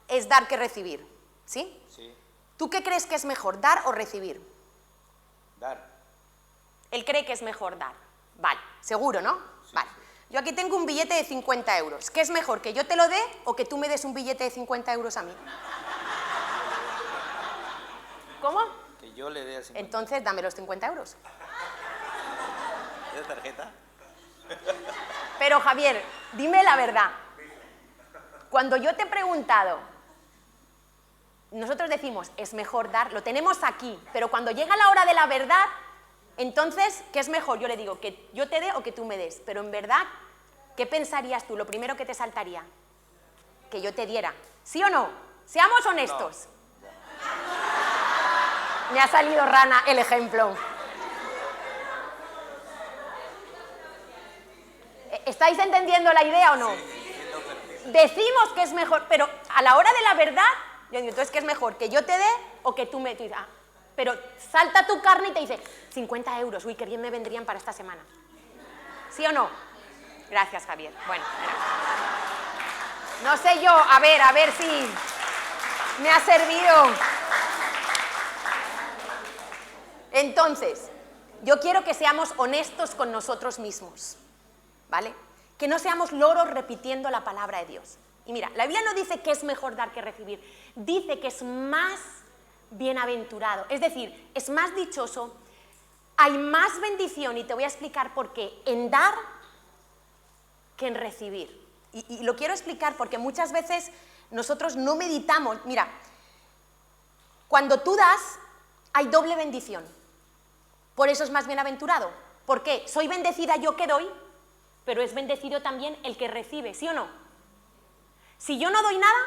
es dar que recibir, ¿sí? Sí. ¿Tú qué crees que es mejor, dar o recibir? Dar. Él cree que es mejor dar. Vale, seguro, ¿no? Sí, vale. sí. Yo aquí tengo un billete de 50 euros. ¿Qué es mejor, que yo te lo dé o que tú me des un billete de 50 euros a mí? ¿Cómo? Que yo le dé a 50. Entonces, dame los 50 euros. ¿Es tarjeta? Pero, Javier, dime la verdad. Cuando yo te he preguntado, nosotros decimos, es mejor dar, lo tenemos aquí, pero cuando llega la hora de la verdad, entonces, ¿qué es mejor? Yo le digo, que yo te dé o que tú me des. Pero en verdad, ¿qué pensarías tú? Lo primero que te saltaría, que yo te diera. ¿Sí o no? Seamos honestos. No. Me ha salido rana el ejemplo. ¿Estáis entendiendo la idea o no? Sí, decimos que es mejor, pero a la hora de la verdad, yo digo, entonces, ¿qué es mejor? ¿Que yo te dé o que tú me digas? Pero salta tu carne y te dice, 50 euros, uy, qué bien me vendrían para esta semana. ¿Sí o no? Gracias, Javier. Bueno, no sé yo, a ver si me ha servido. Entonces, yo quiero que seamos honestos con nosotros mismos, ¿vale? Que no seamos loros repitiendo la palabra de Dios. Y mira, la Biblia no dice que es mejor dar que recibir, dice que es más bienaventurado, es decir, es más dichoso, hay más bendición, y te voy a explicar por qué, en dar que en recibir. Y lo quiero explicar porque muchas veces nosotros no meditamos. Mira, cuando tú das, hay doble bendición, por eso es más bienaventurado. ¿Por qué? Soy bendecida yo que doy, pero es bendecido también el que recibe, ¿sí o no? Si yo no doy nada,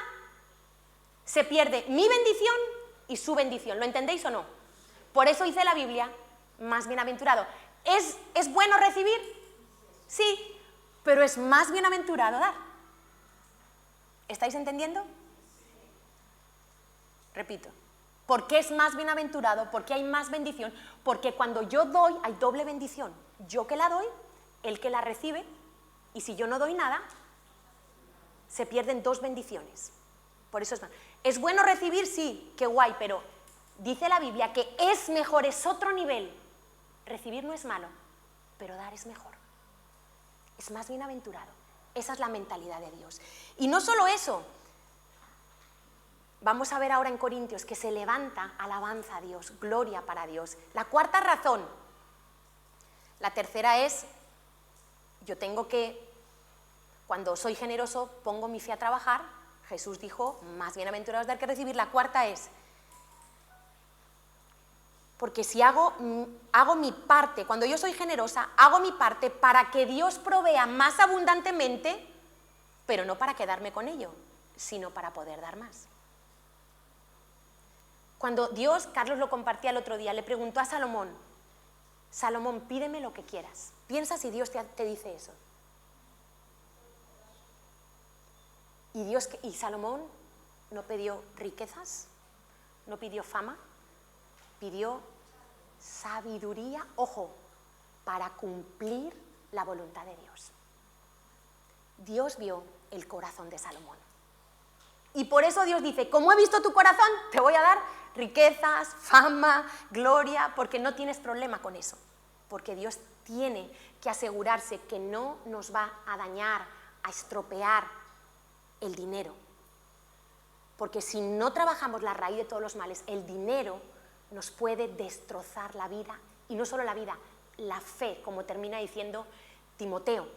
se pierde mi bendición y su bendición. ¿Lo entendéis o no? Por eso dice la Biblia, más bienaventurado. ¿Es bueno recibir? Sí, pero es más bienaventurado dar. ¿Estáis entendiendo? Repito. ¿Por qué es más bienaventurado? ¿Por qué hay más bendición? Porque cuando yo doy, hay doble bendición. Yo que la doy, el que la recibe, y si yo no doy nada, se pierden dos bendiciones. Por eso es bueno recibir, sí, qué guay, pero dice la Biblia que es mejor, es otro nivel. Recibir no es malo, pero dar es mejor. Es más bienaventurado. Esa es la mentalidad de Dios. Y no solo eso, vamos a ver ahora en Corintios que se levanta alabanza a Dios, gloria para Dios. La cuarta razón, la tercera es, yo tengo que, cuando soy generoso, pongo mi fe a trabajar. Jesús dijo, más bienaventurado es dar que recibir. La cuarta es, porque si hago mi parte, cuando yo soy generosa, hago mi parte para que Dios provea más abundantemente pero no para quedarme con ello, sino para poder dar más. Cuando Dios, Carlos lo compartía el otro día, le preguntó a Salomón, Salomón, pídeme lo que quieras. Piensa si Dios te dice eso. Y Salomón no pidió riquezas, no pidió fama, pidió sabiduría, ojo, para cumplir la voluntad de Dios. Dios vio el corazón de Salomón. Y por eso Dios dice, como he visto tu corazón, te voy a dar riquezas, fama, gloria, porque no tienes problema con eso. Porque Dios tiene que asegurarse que no nos va a dañar, a estropear el dinero. Porque si no trabajamos la raíz de todos los males, el dinero nos puede destrozar la vida. Y no solo la vida, la fe, como termina diciendo Timoteo.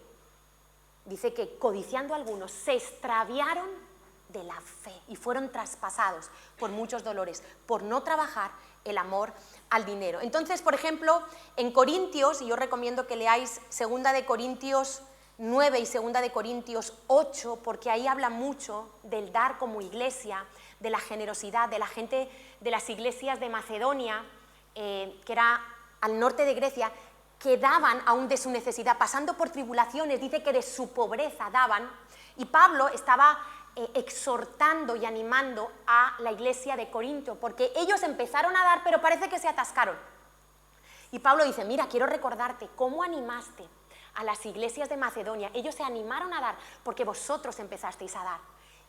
Dice que codiciando algunos se extraviaron de la fe y fueron traspasados por muchos dolores, por no trabajar el amor al dinero. Entonces, por ejemplo, en Corintios, y yo recomiendo que leáis 2 de Corintios 9 y 2 de Corintios 8, porque ahí habla mucho del dar como iglesia, de la generosidad, de la gente de las iglesias de Macedonia, que era al norte de Grecia, que daban aún de su necesidad, pasando por tribulaciones, dice que de su pobreza daban, y Pablo estaba exhortando y animando a la iglesia de Corinto, porque ellos empezaron a dar, pero parece que se atascaron. Y Pablo dice, mira, quiero recordarte cómo animaste a las iglesias de Macedonia. Ellos se animaron a dar porque vosotros empezasteis a dar.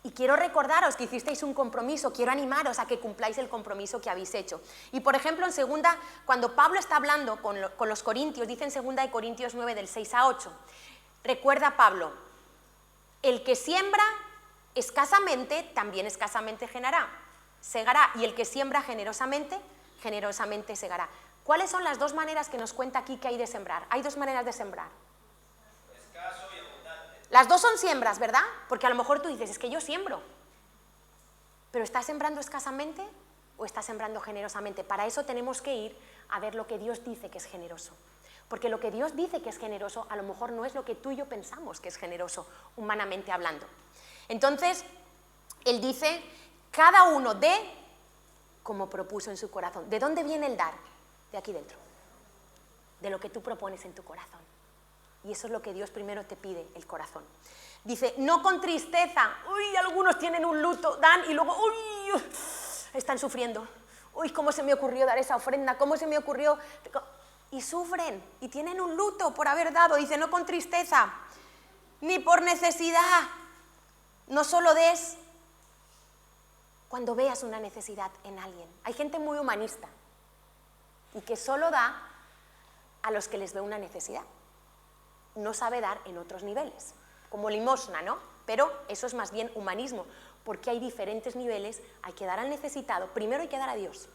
Y quiero recordaros que hicisteis un compromiso, quiero animaros a que cumpláis el compromiso que habéis hecho. Y por ejemplo, en segunda, cuando Pablo está hablando con los corintios, dice en 2 de Corintios 9, del 6 a 8, recuerda Pablo, el que siembra escasamente, también escasamente segará, y el que siembra generosamente, generosamente segará. ¿Cuáles son las dos maneras que nos cuenta aquí que hay de sembrar? Hay dos maneras de sembrar. Escaso y abundante. Las dos son siembras, ¿verdad? Porque a lo mejor tú dices, es que yo siembro. ¿Pero estás sembrando escasamente o estás sembrando generosamente? Para eso tenemos que ir a ver lo que Dios dice que es generoso. Porque lo que Dios dice que es generoso, a lo mejor no es lo que tú y yo pensamos que es generoso, humanamente hablando. Entonces, Él dice, cada uno dé como propuso en su corazón. ¿De dónde viene el dar? De aquí dentro. De lo que tú propones en tu corazón. Y eso es lo que Dios primero te pide, el corazón. Dice, no con tristeza. Uy, algunos tienen un luto, dan y luego, uy, están sufriendo. Uy, ¿cómo se me ocurrió dar esa ofrenda? ¿Cómo se me ocurrió? Y sufren, y tienen un luto por haber dado. Dice, no con tristeza, ni por necesidad. No solo des cuando veas una necesidad en alguien. Hay gente muy humanista y que solo da a los que les ve una necesidad. No sabe dar en otros niveles, como limosna, ¿no? Pero eso es más bien humanismo, porque hay diferentes niveles, hay que dar al necesitado, primero hay que dar a Dios.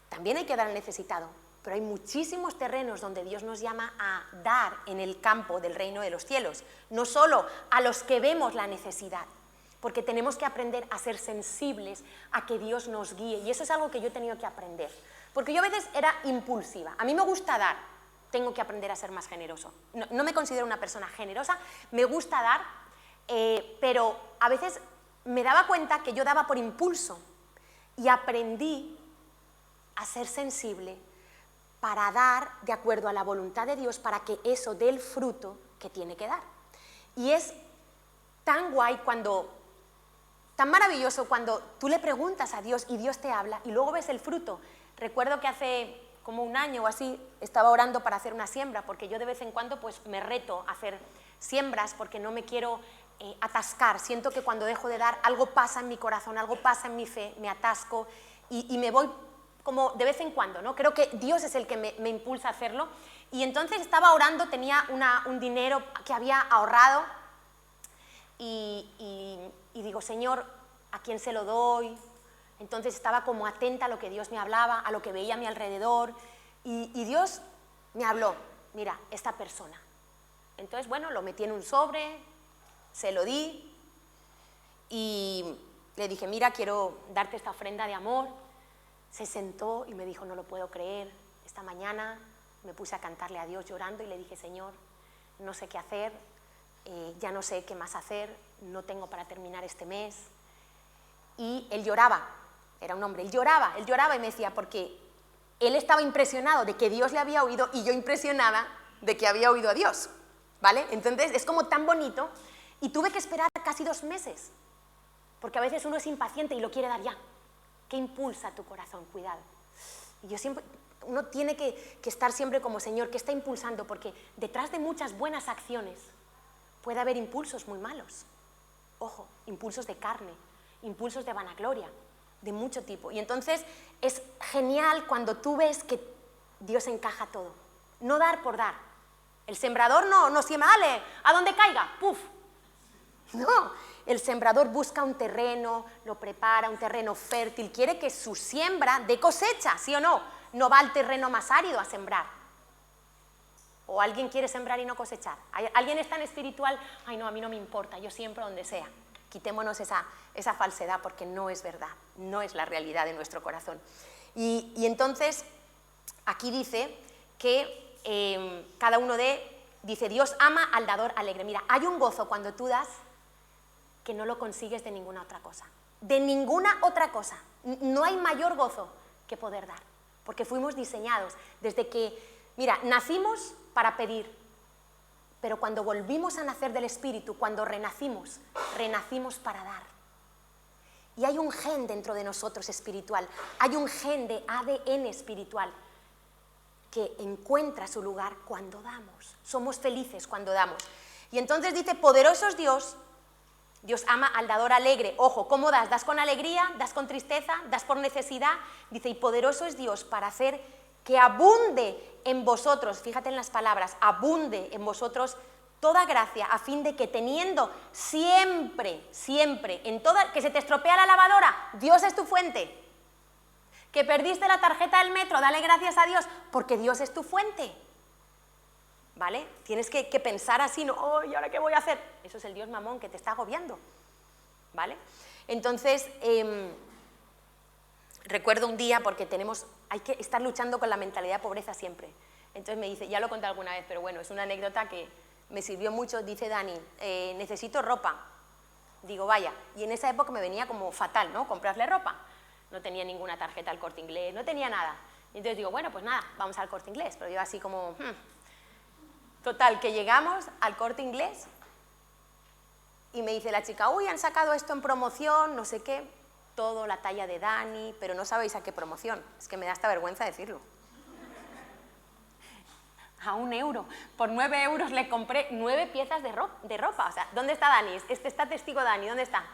También hay que dar al necesitado, pero hay muchísimos terrenos donde Dios nos llama a dar en el campo del reino de los cielos, no solo a los que vemos la necesidad, porque tenemos que aprender a ser sensibles a que Dios nos guíe, y eso es algo que yo he tenido que aprender, porque yo a veces era impulsiva, a mí me gusta dar, tengo que aprender a ser más generoso, no me considero una persona generosa, me gusta dar, pero a veces me daba cuenta que yo daba por impulso, y aprendí a ser sensible para dar de acuerdo a la voluntad de Dios, para que eso dé el fruto que tiene que dar. Y es tan guay tan maravilloso cuando tú le preguntas a Dios y Dios te habla y luego ves el fruto. Recuerdo que hace como un año o así estaba orando para hacer una siembra, porque yo de vez en cuando pues me reto a hacer siembras porque no me quiero atascar. Siento que cuando dejo de dar algo pasa en mi corazón, algo pasa en mi fe, me atasco y me voy como de vez en cuando, ¿no? Creo que Dios es el que me impulsa a hacerlo. Y entonces estaba orando, tenía un dinero que había ahorrado y digo, Señor, ¿a quién se lo doy? Entonces estaba como atenta a lo que Dios me hablaba, a lo que veía a mi alrededor y Dios me habló, mira, esta persona. Entonces, bueno, lo metí en un sobre, se lo di y le dije, mira, quiero darte esta ofrenda de amor. Se sentó y me dijo, no lo puedo creer. Esta mañana me puse a cantarle a Dios llorando y le dije, Señor, no sé qué hacer, ya no sé qué más hacer, no tengo para terminar este mes. Y él lloraba, era un hombre, él lloraba y me decía, porque él estaba impresionado de que Dios le había oído y yo impresionada de que había oído a Dios, ¿vale? Entonces es como tan bonito y tuve que esperar casi 2 meses, porque a veces uno es impaciente y lo quiere dar ya. ¿Qué impulsa tu corazón? Cuidado. Y yo siempre, uno tiene que estar siempre como Señor, ¿qué está impulsando? Porque detrás de muchas buenas acciones puede haber impulsos muy malos. Ojo, impulsos de carne, impulsos de vanagloria, de mucho tipo. Y entonces es genial cuando tú ves que Dios encaja todo. No dar por dar. El sembrador no siembra, dale, a donde caiga, puf. No, el sembrador busca un terreno, lo prepara, un terreno fértil, quiere que su siembra dé cosecha, ¿sí o no? No va al terreno más árido a sembrar. ¿O alguien quiere sembrar y no cosechar? ¿Alguien es tan espiritual? Ay, no, a mí no me importa, yo siembro donde sea. Quitémonos esa falsedad porque no es verdad, no es la realidad de nuestro corazón. Y entonces, aquí dice que cada uno dice, Dios ama al dador alegre. Mira, hay un gozo cuando tú das que no lo consigues de ninguna otra cosa. De ninguna otra cosa. No hay mayor gozo que poder dar, porque fuimos diseñados desde que, mira, nacimos para pedir, pero cuando volvimos a nacer del Espíritu, cuando renacimos para dar. Y hay un gen dentro de nosotros espiritual, hay un gen de ADN espiritual que encuentra su lugar cuando damos. Somos felices cuando damos. Y entonces dice, poderoso es Dios. Dios ama al dador alegre. Ojo, ¿cómo das? ¿Das con alegría? ¿Das con tristeza? ¿Das por necesidad? Dice, y poderoso es Dios para hacer que abunde en vosotros, fíjate en las palabras, abunde en vosotros toda gracia, a fin de que teniendo siempre, que se te estropea la lavadora, Dios es tu fuente. Que perdiste la tarjeta del metro, dale gracias a Dios, porque Dios es tu fuente. ¿Vale? Tienes que pensar así, no, oh, ¿y ahora qué voy a hacer? Eso es el Dios mamón que te está agobiando, ¿vale? Entonces, recuerdo un día, porque hay que estar luchando con la mentalidad de pobreza siempre. Entonces me dice, ya lo conté alguna vez, pero bueno, es una anécdota que me sirvió mucho. Dice Dani, necesito ropa. Digo, vaya, y en esa época me venía como fatal, ¿no? Comprarle ropa. No tenía ninguna tarjeta al Corte Inglés, no tenía nada. Y entonces digo, bueno, pues nada, vamos al Corte Inglés. Pero yo así como... Total, que llegamos al Corte Inglés y me dice la chica, uy, han sacado esto en promoción, no sé qué, todo la talla de Dani, pero no sabéis a qué promoción, es que me da hasta vergüenza decirlo. A 1 euro, por 9 euros le compré 9 piezas de ropa, o sea, ¿dónde está Dani? Está testigo Dani, ¿dónde está?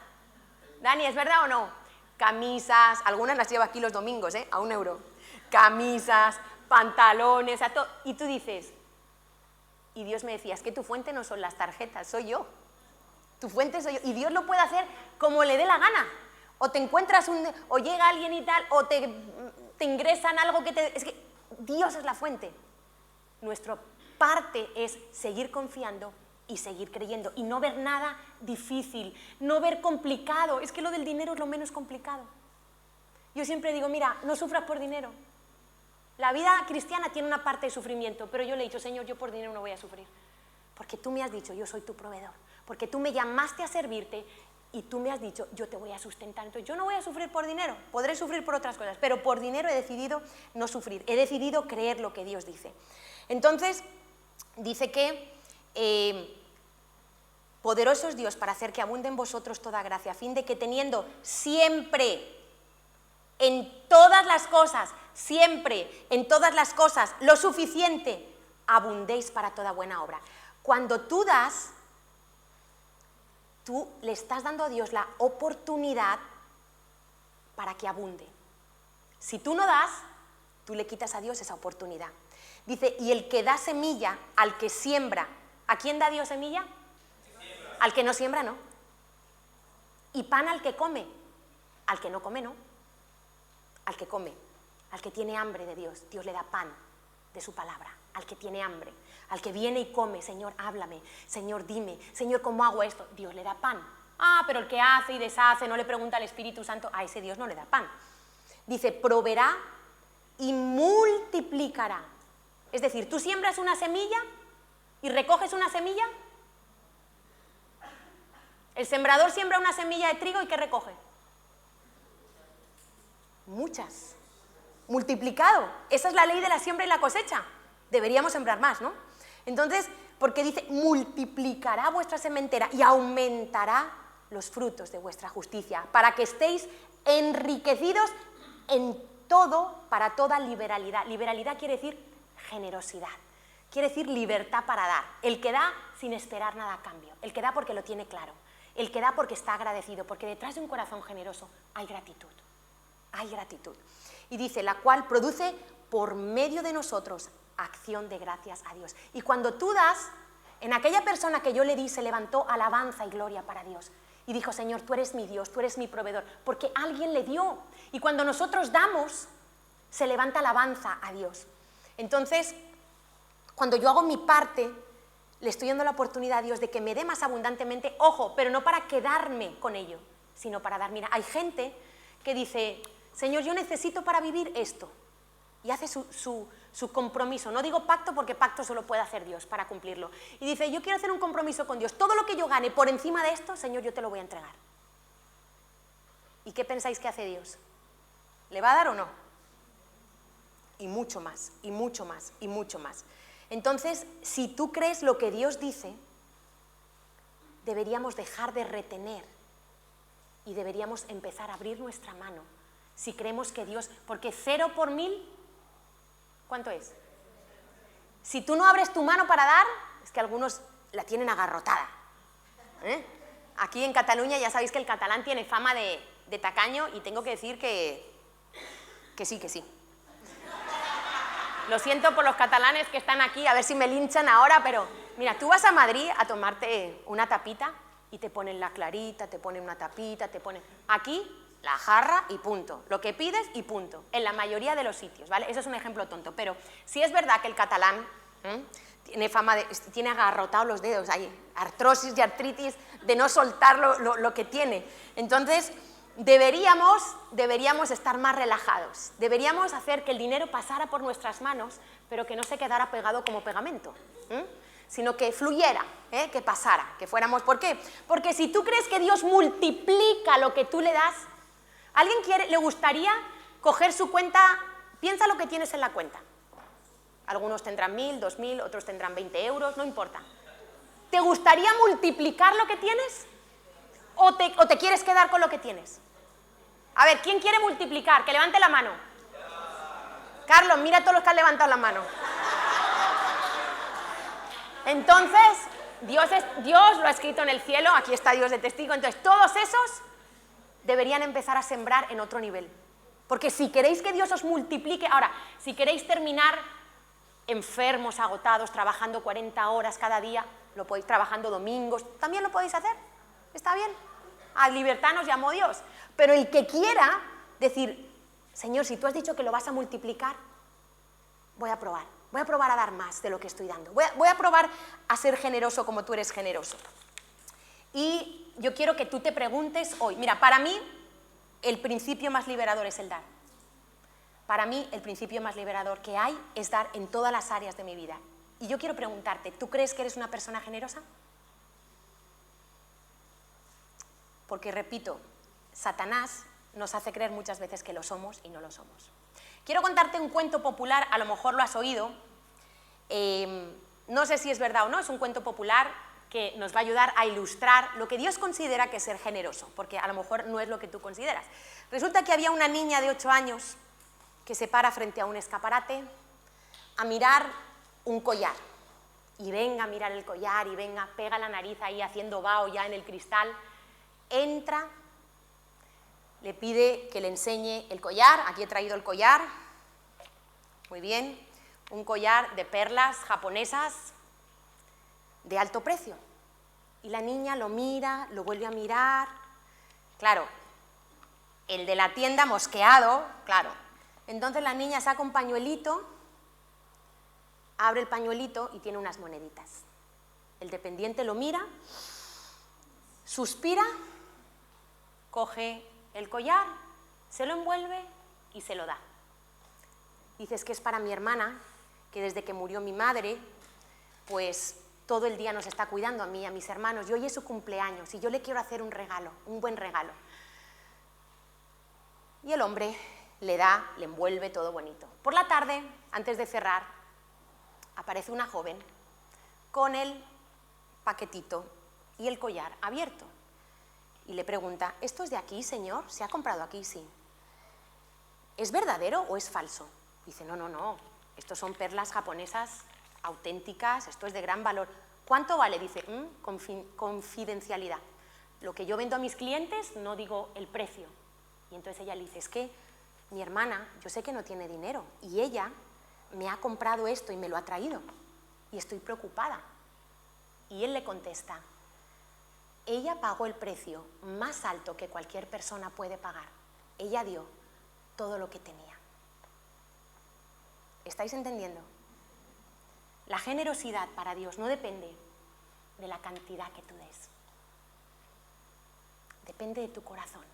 Dani, ¿es verdad o no? Camisas, algunas las llevo aquí los domingos, a 1 euro, camisas, pantalones, a todo, y tú dices... Y Dios me decía, es que tu fuente no son las tarjetas, soy yo. Tu fuente soy yo. Y Dios lo puede hacer como le dé la gana. O te encuentras o llega alguien y tal, o te ingresan algo es que Dios es la fuente. Nuestra parte es seguir confiando y seguir creyendo. Y no ver nada difícil, no ver complicado. Es que lo del dinero es lo menos complicado. Yo siempre digo, mira, no sufras por dinero. La vida cristiana tiene una parte de sufrimiento, pero yo le he dicho, Señor, yo por dinero no voy a sufrir, porque tú me has dicho, yo soy tu proveedor, porque tú me llamaste a servirte y tú me has dicho, yo te voy a sustentar. Entonces yo no voy a sufrir por dinero, podré sufrir por otras cosas, pero por dinero he decidido no sufrir, he decidido creer lo que Dios dice. Entonces, dice que poderoso es Dios para hacer que abunde en vosotros toda gracia, a fin de que teniendo siempre, en todas las cosas, siempre, en todas las cosas, lo suficiente, abundéis para toda buena obra. Cuando tú das, tú le estás dando a Dios la oportunidad para que abunde. Si tú no das, tú le quitas a Dios esa oportunidad. Dice, y el que da semilla al que siembra, ¿a quién da Dios semilla? Al que no siembra, no. Y pan al que come, al que no come, no. Al que come, al que tiene hambre de Dios, Dios le da pan de su palabra, al que tiene hambre, al que viene y come, Señor, háblame, Señor, dime, Señor, ¿cómo hago esto? Dios le da pan. Ah, pero el que hace y deshace, no le pregunta al Espíritu Santo, a ese Dios no le da pan. Dice, proveerá y multiplicará. Es decir, tú siembras una semilla y recoges una semilla, El sembrador siembra una semilla de trigo y ¿qué recoge? Muchas. Multiplicado. Esa es la ley de la siembra y la cosecha. Deberíamos sembrar más, ¿no? Entonces, porque dice, multiplicará vuestra sementera y aumentará los frutos de vuestra justicia, para que estéis enriquecidos en todo, para toda liberalidad. Liberalidad quiere decir generosidad, quiere decir libertad para dar. El que da sin esperar nada a cambio, el que da porque lo tiene claro, el que da porque está agradecido, porque detrás de un corazón generoso hay gratitud, hay gratitud. Y dice, la cual produce por medio de nosotros acción de gracias a Dios. Y cuando tú das, en aquella persona que yo le di se levantó alabanza y gloria para Dios. Y dijo, Señor, tú eres mi Dios, tú eres mi proveedor, porque alguien le dio. Y cuando nosotros damos, se levanta alabanza a Dios. Entonces, cuando yo hago mi parte, le estoy dando la oportunidad a Dios de que me dé más abundantemente, ojo, pero no para quedarme con ello, sino para dar. Mira, hay gente que dice, Señor, yo necesito para vivir esto. Y hace su compromiso. No digo pacto porque pacto solo puede hacer Dios para cumplirlo. Y dice, yo quiero hacer un compromiso con Dios. Todo lo que yo gane por encima de esto, Señor, yo te lo voy a entregar. ¿Y qué pensáis que hace Dios? ¿Le va a dar o no? Y mucho más, y mucho más, y mucho más. Entonces, si tú crees lo que Dios dice, deberíamos dejar de retener y deberíamos empezar a abrir nuestra mano. Si creemos que Dios, porque 0 por 1000, ¿cuánto es? Si tú no abres tu mano para dar, es que algunos la tienen agarrotada. Aquí en Cataluña ya sabéis que el catalán tiene fama de tacaño y tengo que decir que sí, que sí. Lo siento por los catalanes que están aquí, a ver si me linchan ahora, pero mira, tú vas a Madrid a tomarte una tapita y te ponen la clarita, te ponen una tapita, te ponen... Aquí, la jarra y punto. Lo que pides y punto. En la mayoría de los sitios, ¿vale? Eso es un ejemplo tonto, pero sí es verdad que el catalán tiene fama de... tiene agarrotados los dedos, hay artrosis y artritis de no soltar lo que tiene. Entonces, deberíamos estar más relajados. Deberíamos hacer que el dinero pasara por nuestras manos, pero que no se quedara pegado como pegamento, sino que fluyera, que pasara, que fuéramos... ¿Por qué? Porque si tú crees que Dios multiplica lo que tú le das, ¿alguien le gustaría coger su cuenta? Piensa lo que tienes en la cuenta. Algunos tendrán 1000, 2000, otros tendrán 20 euros, no importa. ¿Te gustaría multiplicar lo que tienes? ¿O te quieres quedar con lo que tienes? A ver, ¿quién quiere multiplicar? Que levante la mano. Carlos, mira a todos los que han levantado la mano. Entonces, Dios lo ha escrito en el cielo, aquí está Dios de testigo, entonces todos esos deberían empezar a sembrar en otro nivel. Porque si queréis que Dios os multiplique, ahora, si queréis terminar enfermos, agotados, trabajando 40 horas cada día, lo podéis, trabajando domingos, también lo podéis hacer, ¿está bien? A libertad nos llamó Dios. Pero el que quiera decir, Señor, si tú has dicho que lo vas a multiplicar, voy a probar a dar más de lo que estoy dando, voy a probar a ser generoso como tú eres generoso. Y yo quiero que tú te preguntes hoy, mira, para mí el principio más liberador es el dar. Para mí el principio más liberador que hay es dar en todas las áreas de mi vida. Y yo quiero preguntarte, ¿tú crees que eres una persona generosa? Porque, repito, Satanás nos hace creer muchas veces que lo somos y no lo somos. Quiero contarte un cuento popular, a lo mejor lo has oído, no sé si es verdad o no, es un cuento popular que nos va a ayudar a ilustrar lo que Dios considera que es ser generoso, porque a lo mejor no es lo que tú consideras. Resulta que había una niña de 8 años que se para frente a un escaparate a mirar un collar. Y venga a mirar el collar, y venga, pega la nariz ahí haciendo vaho ya en el cristal. Entra, le pide que le enseñe el collar. Aquí he traído el collar. Muy bien. Un collar de perlas japonesas de alto precio. Y la niña lo mira, lo vuelve a mirar. Claro, el de la tienda mosqueado, claro. Entonces la niña saca un pañuelito, abre el pañuelito y tiene unas moneditas. El dependiente lo mira, suspira, coge el collar, se lo envuelve y se lo da. Dice, es que es para mi hermana, que desde que murió mi madre, pues todo el día nos está cuidando a mí y a mis hermanos, y hoy es su cumpleaños y yo le quiero hacer un regalo, un buen regalo. Y el hombre le da, le envuelve todo bonito. Por la tarde, antes de cerrar, aparece una joven con el paquetito y el collar abierto. Y le pregunta, ¿esto es de aquí, señor? ¿Se ha comprado aquí? Sí. ¿Es verdadero o es falso? Dice, no, no, no, estos son perlas japonesas auténticas, esto es de gran valor. ¿Cuánto vale? Dice, confidencialidad. Lo que yo vendo a mis clientes no digo el precio. Y entonces ella le dice, es que mi hermana, yo sé que no tiene dinero, y ella me ha comprado esto y me lo ha traído, y estoy preocupada. Y él le contesta, ella pagó el precio más alto que cualquier persona puede pagar. Ella dio todo lo que tenía. ¿Estáis entendiendo? La generosidad para Dios no depende de la cantidad que tú des. Depende de tu corazón.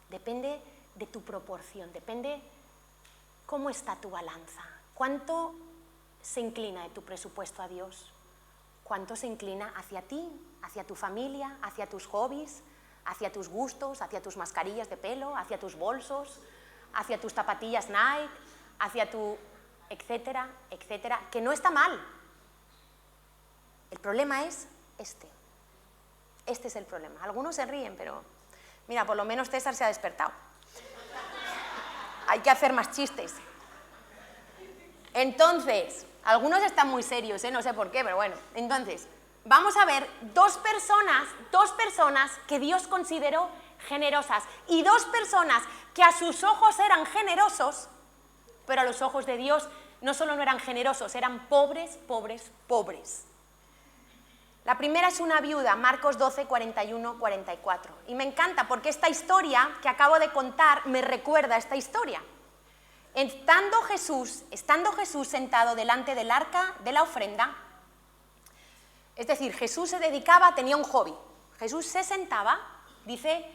Depende de tu proporción. Depende cómo está tu balanza. ¿Cuánto se inclina de tu presupuesto a Dios? ¿Cuánto se inclina hacia ti, hacia tu familia, hacia tus hobbies, hacia tus gustos, hacia tus mascarillas de pelo, hacia tus bolsos, hacia tus zapatillas Nike, hacia tu etcétera, etcétera, que no está mal. El problema es este. Este es el problema. Algunos se ríen, pero mira, por lo menos César se ha despertado. Hay que hacer más chistes. Entonces, algunos están muy serios, no sé por qué, pero bueno. Entonces, vamos a ver dos personas que Dios consideró generosas y dos personas que a sus ojos eran generosos, pero a los ojos de Dios no solo no eran generosos, eran pobres, pobres, pobres. La primera es una viuda, Marcos 12, 41, 44. Y me encanta porque esta historia que acabo de contar me recuerda a esta historia. Estando Jesús sentado delante del arca de la ofrenda, es decir, Jesús tenía un hobby. Jesús se sentaba, dice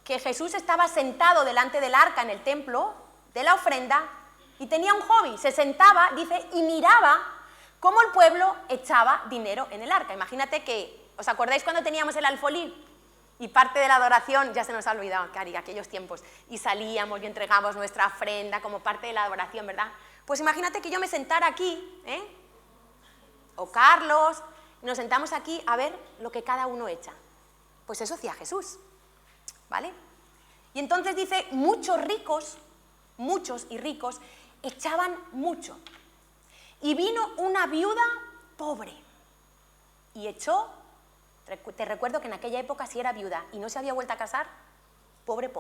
que Jesús estaba sentado delante del arca en el templo de la ofrenda y tenía un hobby, se sentaba, dice, y miraba cómo el pueblo echaba dinero en el arca. Imagínate que, ¿os acordáis cuando teníamos el alfolí? Y parte de la adoración, ya se nos ha olvidado, Cari, aquellos tiempos, y salíamos y entregamos nuestra ofrenda como parte de la adoración, ¿verdad? Pues imagínate que yo me sentara aquí, o Carlos, y nos sentamos aquí a ver lo que cada uno echa. Pues eso hacía Jesús, ¿vale? Y entonces dice, muchos y ricos, echaban mucho. Y vino una viuda pobre y echó, te recuerdo que en aquella época si era viuda y no se había vuelto a casar, pobre,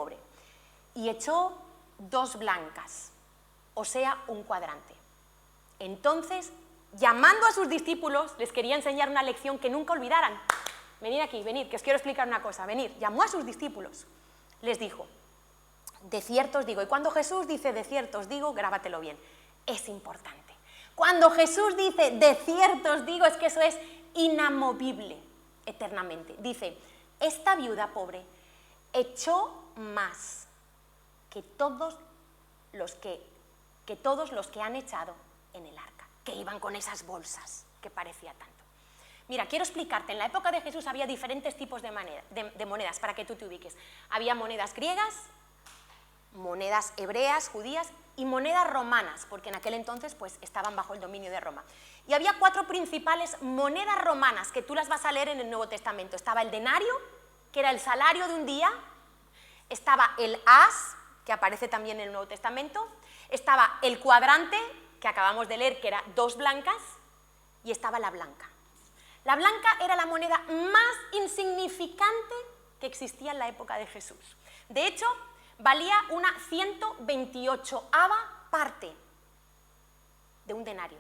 y echó 2 blancas, o sea, un cuadrante. Entonces, llamando a sus discípulos, les quería enseñar una lección que nunca olvidaran. Venid aquí, venid, que os quiero explicar una cosa, venid. Llamó a sus discípulos, les dijo, de cierto os digo, y cuando Jesús dice de cierto os digo, grábatelo bien, es importante. Cuando Jesús dice de cierto os digo, es que eso es inamovible eternamente. Dice, esta viuda pobre echó más que todos los que han echado en el arca, que iban con esas bolsas, que parecía tanto. Mira, quiero explicarte, en la época de Jesús había diferentes tipos de monedas, para que tú te ubiques. Había monedas griegas, monedas hebreas, judías, y monedas romanas, porque en aquel entonces pues, estaban bajo el dominio de Roma. Y había 4 principales monedas romanas, que tú las vas a leer en el Nuevo Testamento. Estaba el denario, que era el salario de un día, estaba el as, que aparece también en el Nuevo Testamento, estaba el cuadrante, que acabamos de leer, que era 2 blancas, y estaba la blanca. La blanca era la moneda más insignificante que existía en la época de Jesús. De hecho, valía una 128ª parte de un denario,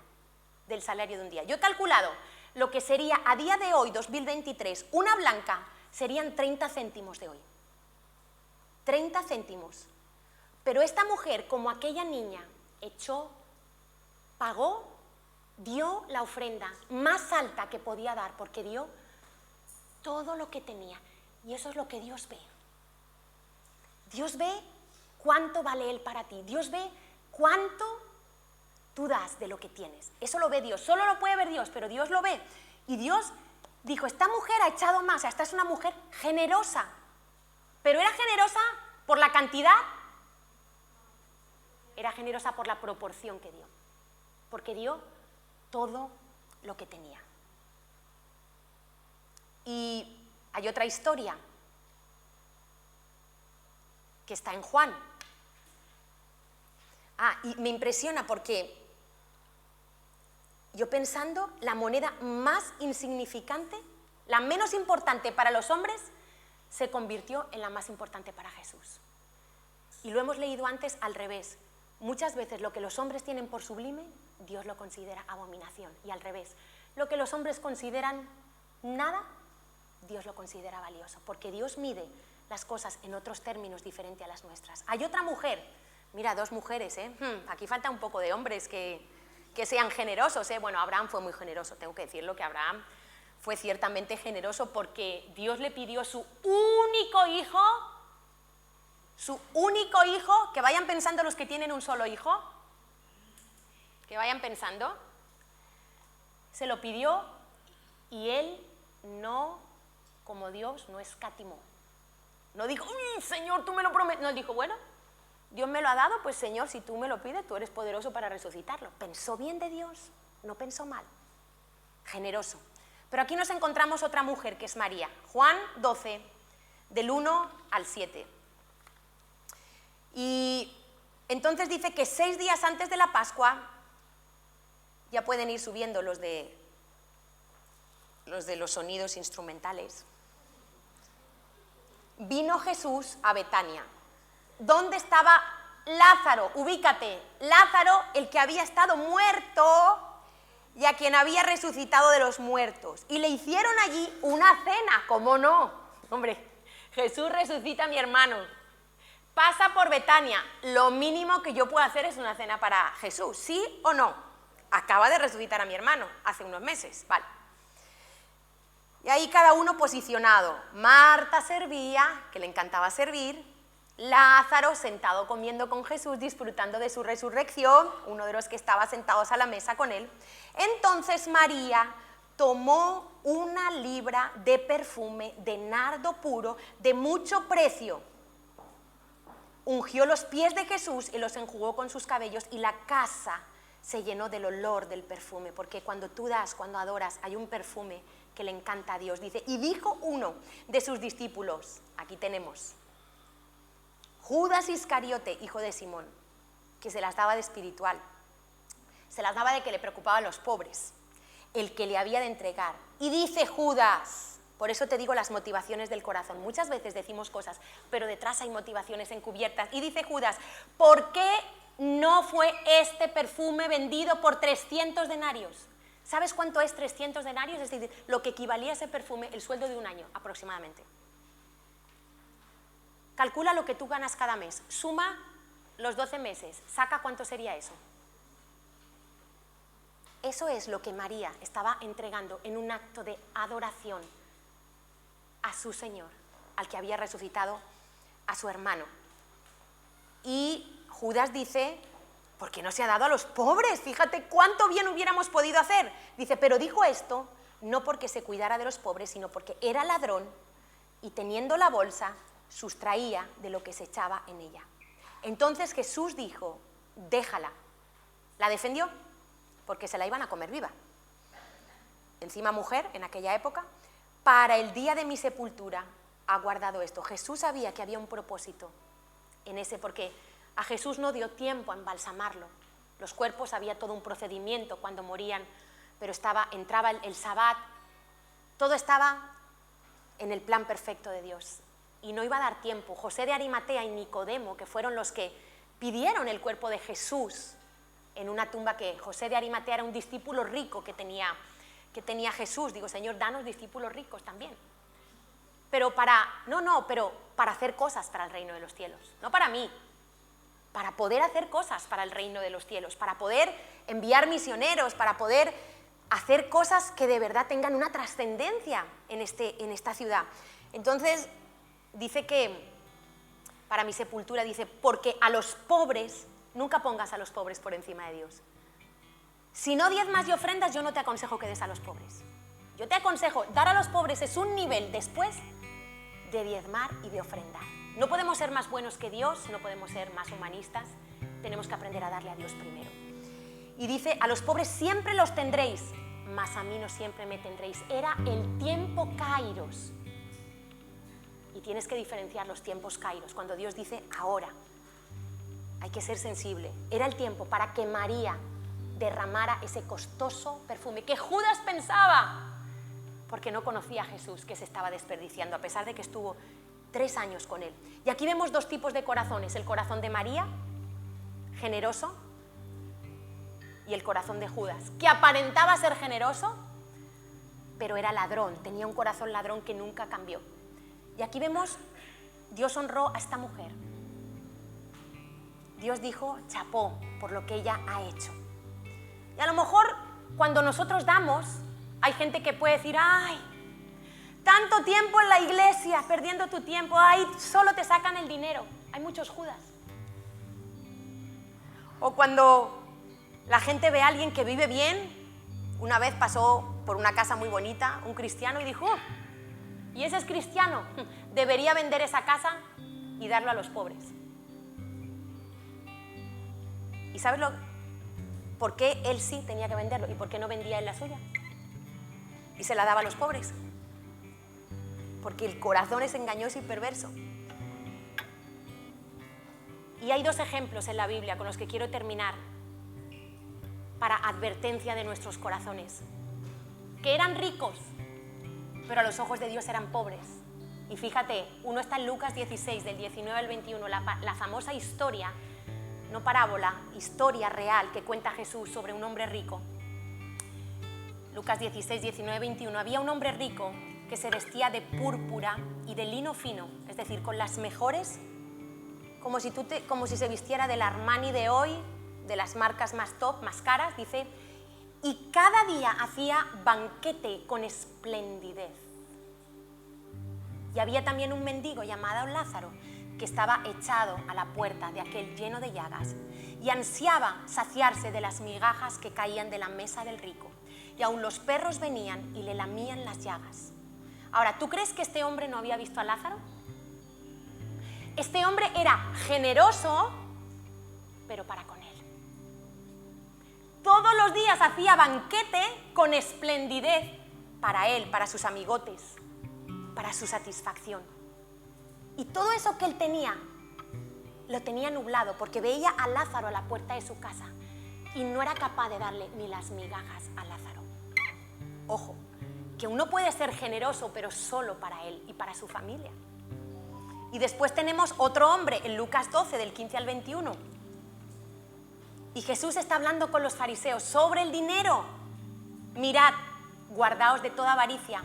del salario de un día. Yo he calculado lo que sería a día de hoy, 2023, una blanca, serían 30 céntimos de hoy. 30 céntimos. Pero esta mujer, como aquella niña, pagó, dio la ofrenda más alta que podía dar, porque dio todo lo que tenía. Y eso es lo que Dios ve. Dios ve cuánto vale Él para ti. Dios ve cuánto Tú das de lo que tienes. Eso lo ve Dios. Solo lo puede ver Dios, pero Dios lo ve. Y Dios dijo, esta mujer ha echado más. O sea, esta es una mujer generosa. Pero ¿era generosa por la cantidad? Era generosa por la proporción que dio. Porque dio todo lo que tenía. Y hay otra historia que está en Juan. Y me impresiona porque yo pensando, la moneda más insignificante, la menos importante para los hombres, se convirtió en la más importante para Jesús. Y lo hemos leído antes al revés. Muchas veces lo que los hombres tienen por sublime, Dios lo considera abominación. Y al revés, lo que los hombres consideran nada, Dios lo considera valioso. Porque Dios mide las cosas en otros términos diferentes a las nuestras. Hay otra mujer, mira, 2 mujeres, aquí falta un poco de hombres que sean generosos, Bueno, Abraham fue muy generoso, tengo que decirlo, que Abraham fue ciertamente generoso porque Dios le pidió su único hijo, que vayan pensando los que tienen un solo hijo, que vayan pensando, se lo pidió y él no, como Dios, no escatimó. No dijo, Señor, tú me lo prometes. No, dijo, bueno, Dios me lo ha dado, pues Señor, si tú me lo pides, tú eres poderoso para resucitarlo. Pensó bien de Dios, no pensó mal. Generoso. Pero aquí nos encontramos otra mujer, que es María. Juan 12, del 1 al 7. Y entonces dice que 6 días antes de la Pascua, ya pueden ir subiendo los de los sonidos instrumentales, vino Jesús a Betania, donde estaba Lázaro. Ubícate, Lázaro, el que había estado muerto y a quien había resucitado de los muertos. Y le hicieron allí una cena, ¿cómo no? Hombre, Jesús resucita a mi hermano, pasa por Betania, lo mínimo que yo puedo hacer es una cena para Jesús, ¿sí o no? Acaba de resucitar a mi hermano hace unos meses, vale. Y ahí cada uno posicionado. Marta servía, que le encantaba servir. Lázaro sentado comiendo con Jesús, disfrutando de su resurrección, uno de los que estaba sentados a la mesa con él. Entonces María tomó 1 libra de perfume de nardo puro de mucho precio. Ungió los pies de Jesús y los enjugó con sus cabellos, y la casa se llenó del olor del perfume, porque cuando tú das, cuando adoras, hay un perfume que le encanta a Dios. Dice, y dijo uno de sus discípulos, aquí tenemos, Judas Iscariote, hijo de Simón, que se las daba de espiritual, se las daba de que le preocupaban los pobres, el que le había de entregar. Y dice Judas, por eso te digo las motivaciones del corazón, muchas veces decimos cosas, pero detrás hay motivaciones encubiertas. Y dice Judas, ¿por qué no fue este perfume vendido por 300 denarios? ¿Sabes cuánto es 300 denarios? Es decir, lo que equivalía a ese perfume, el sueldo de un año aproximadamente. Calcula lo que tú ganas cada mes, suma los 12 meses, saca cuánto sería eso. Eso es lo que María estaba entregando en un acto de adoración a su Señor, al que había resucitado a su hermano. Y Judas dice, ¿por qué no se ha dado a los pobres? Fíjate cuánto bien hubiéramos podido hacer. Dice, pero dijo esto no porque se cuidara de los pobres, sino porque era ladrón y teniendo la bolsa, sustraía de lo que se echaba en ella. Entonces Jesús dijo, déjala. La defendió porque se la iban a comer viva. Encima mujer, en aquella época, para el día de mi sepultura ha guardado esto. Jesús sabía que había un propósito en ese, porque a Jesús no dio tiempo a embalsamarlo. Los cuerpos, había todo un procedimiento cuando morían, pero entraba el sabbat, todo estaba en el plan perfecto de Dios. Y no iba a dar tiempo. José de Arimatea y Nicodemo, que fueron los que pidieron el cuerpo de Jesús en una tumba, que José de Arimatea era un discípulo rico que tenía Jesús. Digo, Señor, danos discípulos ricos también. Pero para hacer cosas para el reino de los cielos. No para mí, para poder hacer cosas para el reino de los cielos, para poder enviar misioneros, para poder hacer cosas que de verdad tengan una trascendencia en esta ciudad. Entonces, dice que, para mi sepultura, dice, porque a los pobres, nunca pongas a los pobres por encima de Dios. Si no diezmas y ofrendas, yo no te aconsejo que des a los pobres. Yo te aconsejo, dar a los pobres es un nivel después de diezmar y de ofrendar. No podemos ser más buenos que Dios, no podemos ser más humanistas, tenemos que aprender a darle a Dios primero. Y dice, a los pobres siempre los tendréis, mas a mí no siempre me tendréis. Era el tiempo kairos. Y tienes que diferenciar los tiempos kairos. Cuando Dios dice ahora, hay que ser sensible. Era el tiempo para que María derramara ese costoso perfume que Judas pensaba, porque no conocía a Jesús, que se estaba desperdiciando, a pesar de que estuvo 3 años con él. Y aquí vemos 2 tipos de corazones, el corazón de María, generoso, y el corazón de Judas, que aparentaba ser generoso, pero era ladrón, tenía un corazón ladrón que nunca cambió. Y aquí vemos, Dios honró a esta mujer. Dios dijo, chapó por lo que ella ha hecho. Y a lo mejor cuando nosotros damos, hay gente que puede decir, ay, tanto tiempo en la iglesia, perdiendo tu tiempo, ay, solo te sacan el dinero. Hay muchos Judas. O cuando la gente ve a alguien que vive bien, una vez pasó por una casa muy bonita un cristiano y dijo, y ese es cristiano, debería vender esa casa y darlo a los pobres. ¿Y sabes por qué él sí tenía que venderlo y por qué no vendía él la suya? Y se la daba a los pobres. Porque el corazón es engañoso y perverso. Y hay 2 ejemplos en la Biblia con los que quiero terminar para advertencia de nuestros corazones, que eran ricos, pero a los ojos de Dios eran pobres. Y fíjate, uno está en Lucas 16, del 19 al 21, la famosa historia, no parábola, historia real que cuenta Jesús sobre un hombre rico. Lucas 16, 19, 21, había un hombre rico que se vestía de púrpura y de lino fino, es decir, con las mejores, como si se vistiera del Armani de hoy, de las marcas más top, más caras, dice, y cada día hacía banquete con esplendidez. Y había también un mendigo llamado Lázaro, que estaba echado a la puerta de aquel lleno de llagas, y ansiaba saciarse de las migajas que caían de la mesa del rico, y aun los perros venían y le lamían las llagas. Ahora, ¿tú crees que este hombre no había visto a Lázaro? Este hombre era generoso, pero para con él. Todos los días hacía banquete con esplendidez para él, para sus amigotes, para su satisfacción. Y todo eso que él tenía, lo tenía nublado, porque veía a Lázaro a la puerta de su casa y no era capaz de darle ni las migajas a Lázaro. Ojo, que uno puede ser generoso, pero solo para él y para su familia. Y después tenemos otro hombre en Lucas 12, del 15 al 21. Y Jesús está hablando con los fariseos sobre el dinero. Mirad, guardaos de toda avaricia,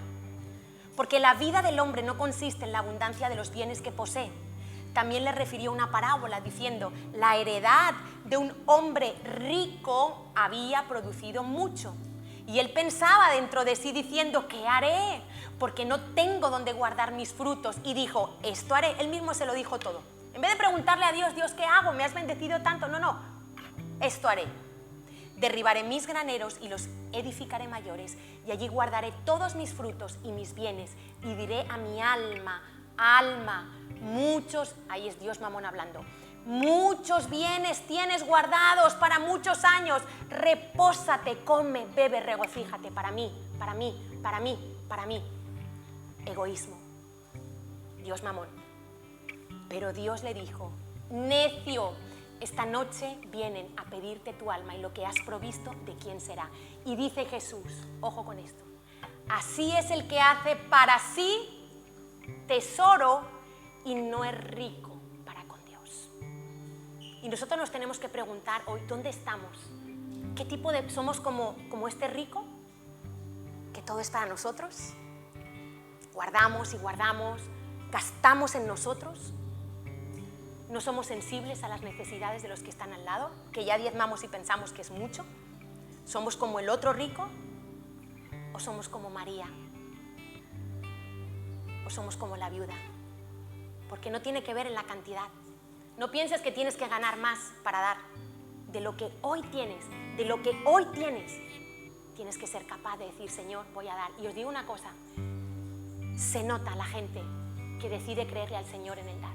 porque la vida del hombre no consiste en la abundancia de los bienes que posee. También le refirió una parábola diciendo, la heredad de un hombre rico había producido mucho. Y él pensaba dentro de sí diciendo, ¿qué haré? Porque no tengo donde guardar mis frutos. Y dijo, esto haré. Él mismo se lo dijo todo. En vez de preguntarle a Dios, Dios, ¿qué hago? ¿Me has bendecido tanto? No, esto haré. Derribaré mis graneros y los edificaré mayores, y allí guardaré todos mis frutos y mis bienes, y diré a mi alma, alma, muchos, ahí es Dios Mamón hablando, muchos bienes tienes guardados para muchos años, repósate, come, bebe, regocíjate, para mí, para mí, para mí, para mí. Egoísmo, Dios Mamón. Pero Dios le dijo, necio, esta noche vienen a pedirte tu alma y lo que has provisto, ¿de quién será? Y dice Jesús, ojo con esto, así es el que hace para sí tesoro y no es rico para con Dios. Y nosotros nos tenemos que preguntar hoy, ¿dónde estamos? ¿Qué tipo de... somos como este rico? ¿Que todo es para nosotros? Guardamos y guardamos, gastamos en nosotros. ¿No somos sensibles a las necesidades de los que están al lado? ¿Que ya diezmamos y pensamos que es mucho? ¿Somos como el otro rico? ¿O somos como María? ¿O somos como la viuda? Porque no tiene que ver en la cantidad. No pienses que tienes que ganar más para dar. De lo que hoy tienes, de lo que hoy tienes, tienes que ser capaz de decir, Señor, voy a dar. Y os digo una cosa, se nota la gente que decide creerle al Señor en el dar.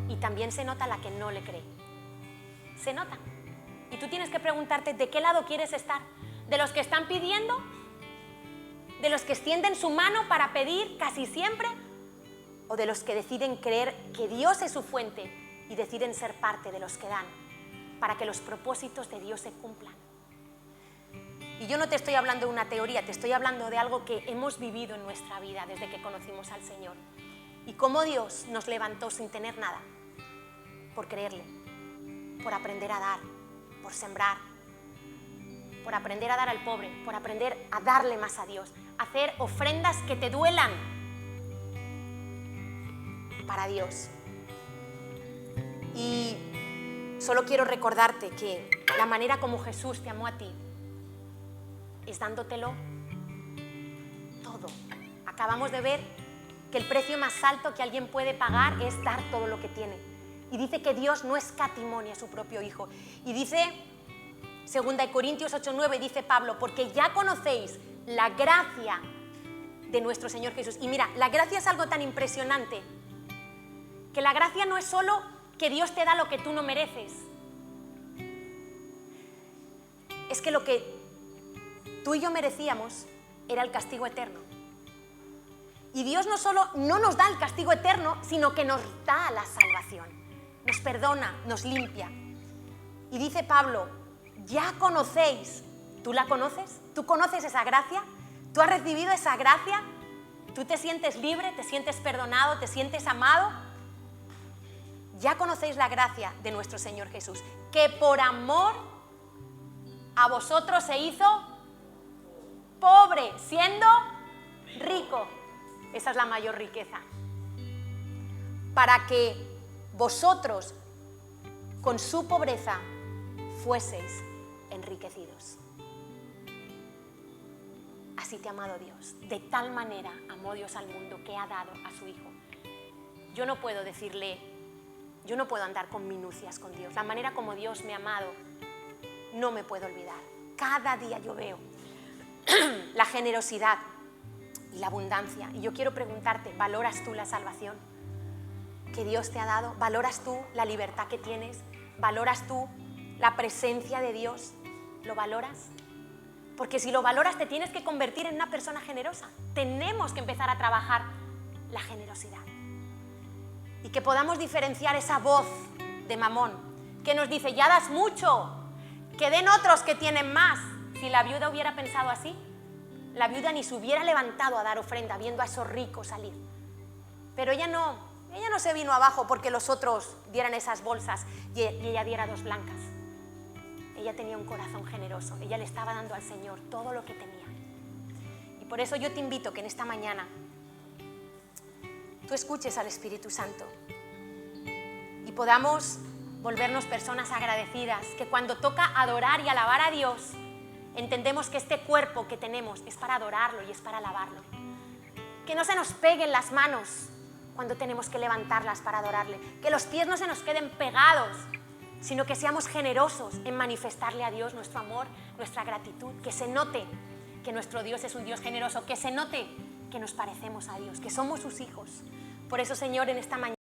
Y también se nota la que no le cree. Se nota. Y tú tienes que preguntarte de qué lado quieres estar. ¿De los que están pidiendo? ¿De los que extienden su mano para pedir casi siempre? ¿O de los que deciden creer que Dios es su fuente y deciden ser parte de los que dan para que los propósitos de Dios se cumplan? Y yo no te estoy hablando de una teoría, te estoy hablando de algo que hemos vivido en nuestra vida desde que conocimos al Señor. Y cómo Dios nos levantó sin tener nada, por creerle, por aprender a dar, por sembrar, por aprender a dar al pobre, por aprender a darle más a Dios, hacer ofrendas que te duelan para Dios. Y solo quiero recordarte que la manera como Jesús te amó a ti es dándotelo todo. Acabamos de ver que el precio más alto que alguien puede pagar es dar todo lo que tiene. Y dice que Dios no escatimó a su propio Hijo. Y dice, 2 Corintios 8:9, dice Pablo, porque ya conocéis la gracia de nuestro Señor Jesús. Y mira, la gracia es algo tan impresionante, que la gracia no es solo que Dios te da lo que tú no mereces. Es que lo que tú y yo merecíamos era el castigo eterno. Y Dios no solo no nos da el castigo eterno, sino que nos da la salvación. Nos perdona, nos limpia. Y dice Pablo, ya conocéis. ¿Tú la conoces? ¿Tú conoces esa gracia? ¿Tú has recibido esa gracia? ¿Tú te sientes libre? ¿Te sientes perdonado? ¿Te sientes amado? Ya conocéis la gracia de nuestro Señor Jesús, que por amor a vosotros se hizo pobre, siendo rico. Esa es la mayor riqueza. Para que vosotros, con su pobreza, fueseis enriquecidos. Así te ha amado Dios. De tal manera amó Dios al mundo que ha dado a su Hijo. Yo no puedo decirle, yo no puedo andar con minucias con Dios. La manera como Dios me ha amado, no me puedo olvidar. Cada día yo veo la generosidad y la abundancia. Y yo quiero preguntarte, ¿valoras tú la salvación que Dios te ha dado? ¿Valoras tú la libertad que tienes? ¿Valoras tú la presencia de Dios? ¿Lo valoras? Porque si lo valoras te tienes que convertir en una persona generosa. Tenemos que empezar a trabajar la generosidad. Y que podamos diferenciar esa voz de Mamón que nos dice, ya das mucho, que den otros que tienen más. Si la viuda hubiera pensado así, la viuda ni se hubiera levantado a dar ofrenda viendo a esos ricos salir. Pero ella no se vino abajo porque los otros dieran esas bolsas y ella diera 2 blancas. Ella tenía un corazón generoso, ella le estaba dando al Señor todo lo que tenía. Y por eso yo te invito que en esta mañana tú escuches al Espíritu Santo y podamos volvernos personas agradecidas, que cuando toca adorar y alabar a Dios, entendemos que este cuerpo que tenemos es para adorarlo y es para alabarlo. Que no se nos peguen las manos cuando tenemos que levantarlas para adorarle, que los pies no se nos queden pegados, sino que seamos generosos en manifestarle a Dios nuestro amor, nuestra gratitud, que se note que nuestro Dios es un Dios generoso, que se note que nos parecemos a Dios, que somos sus hijos. Por eso, Señor, en esta mañana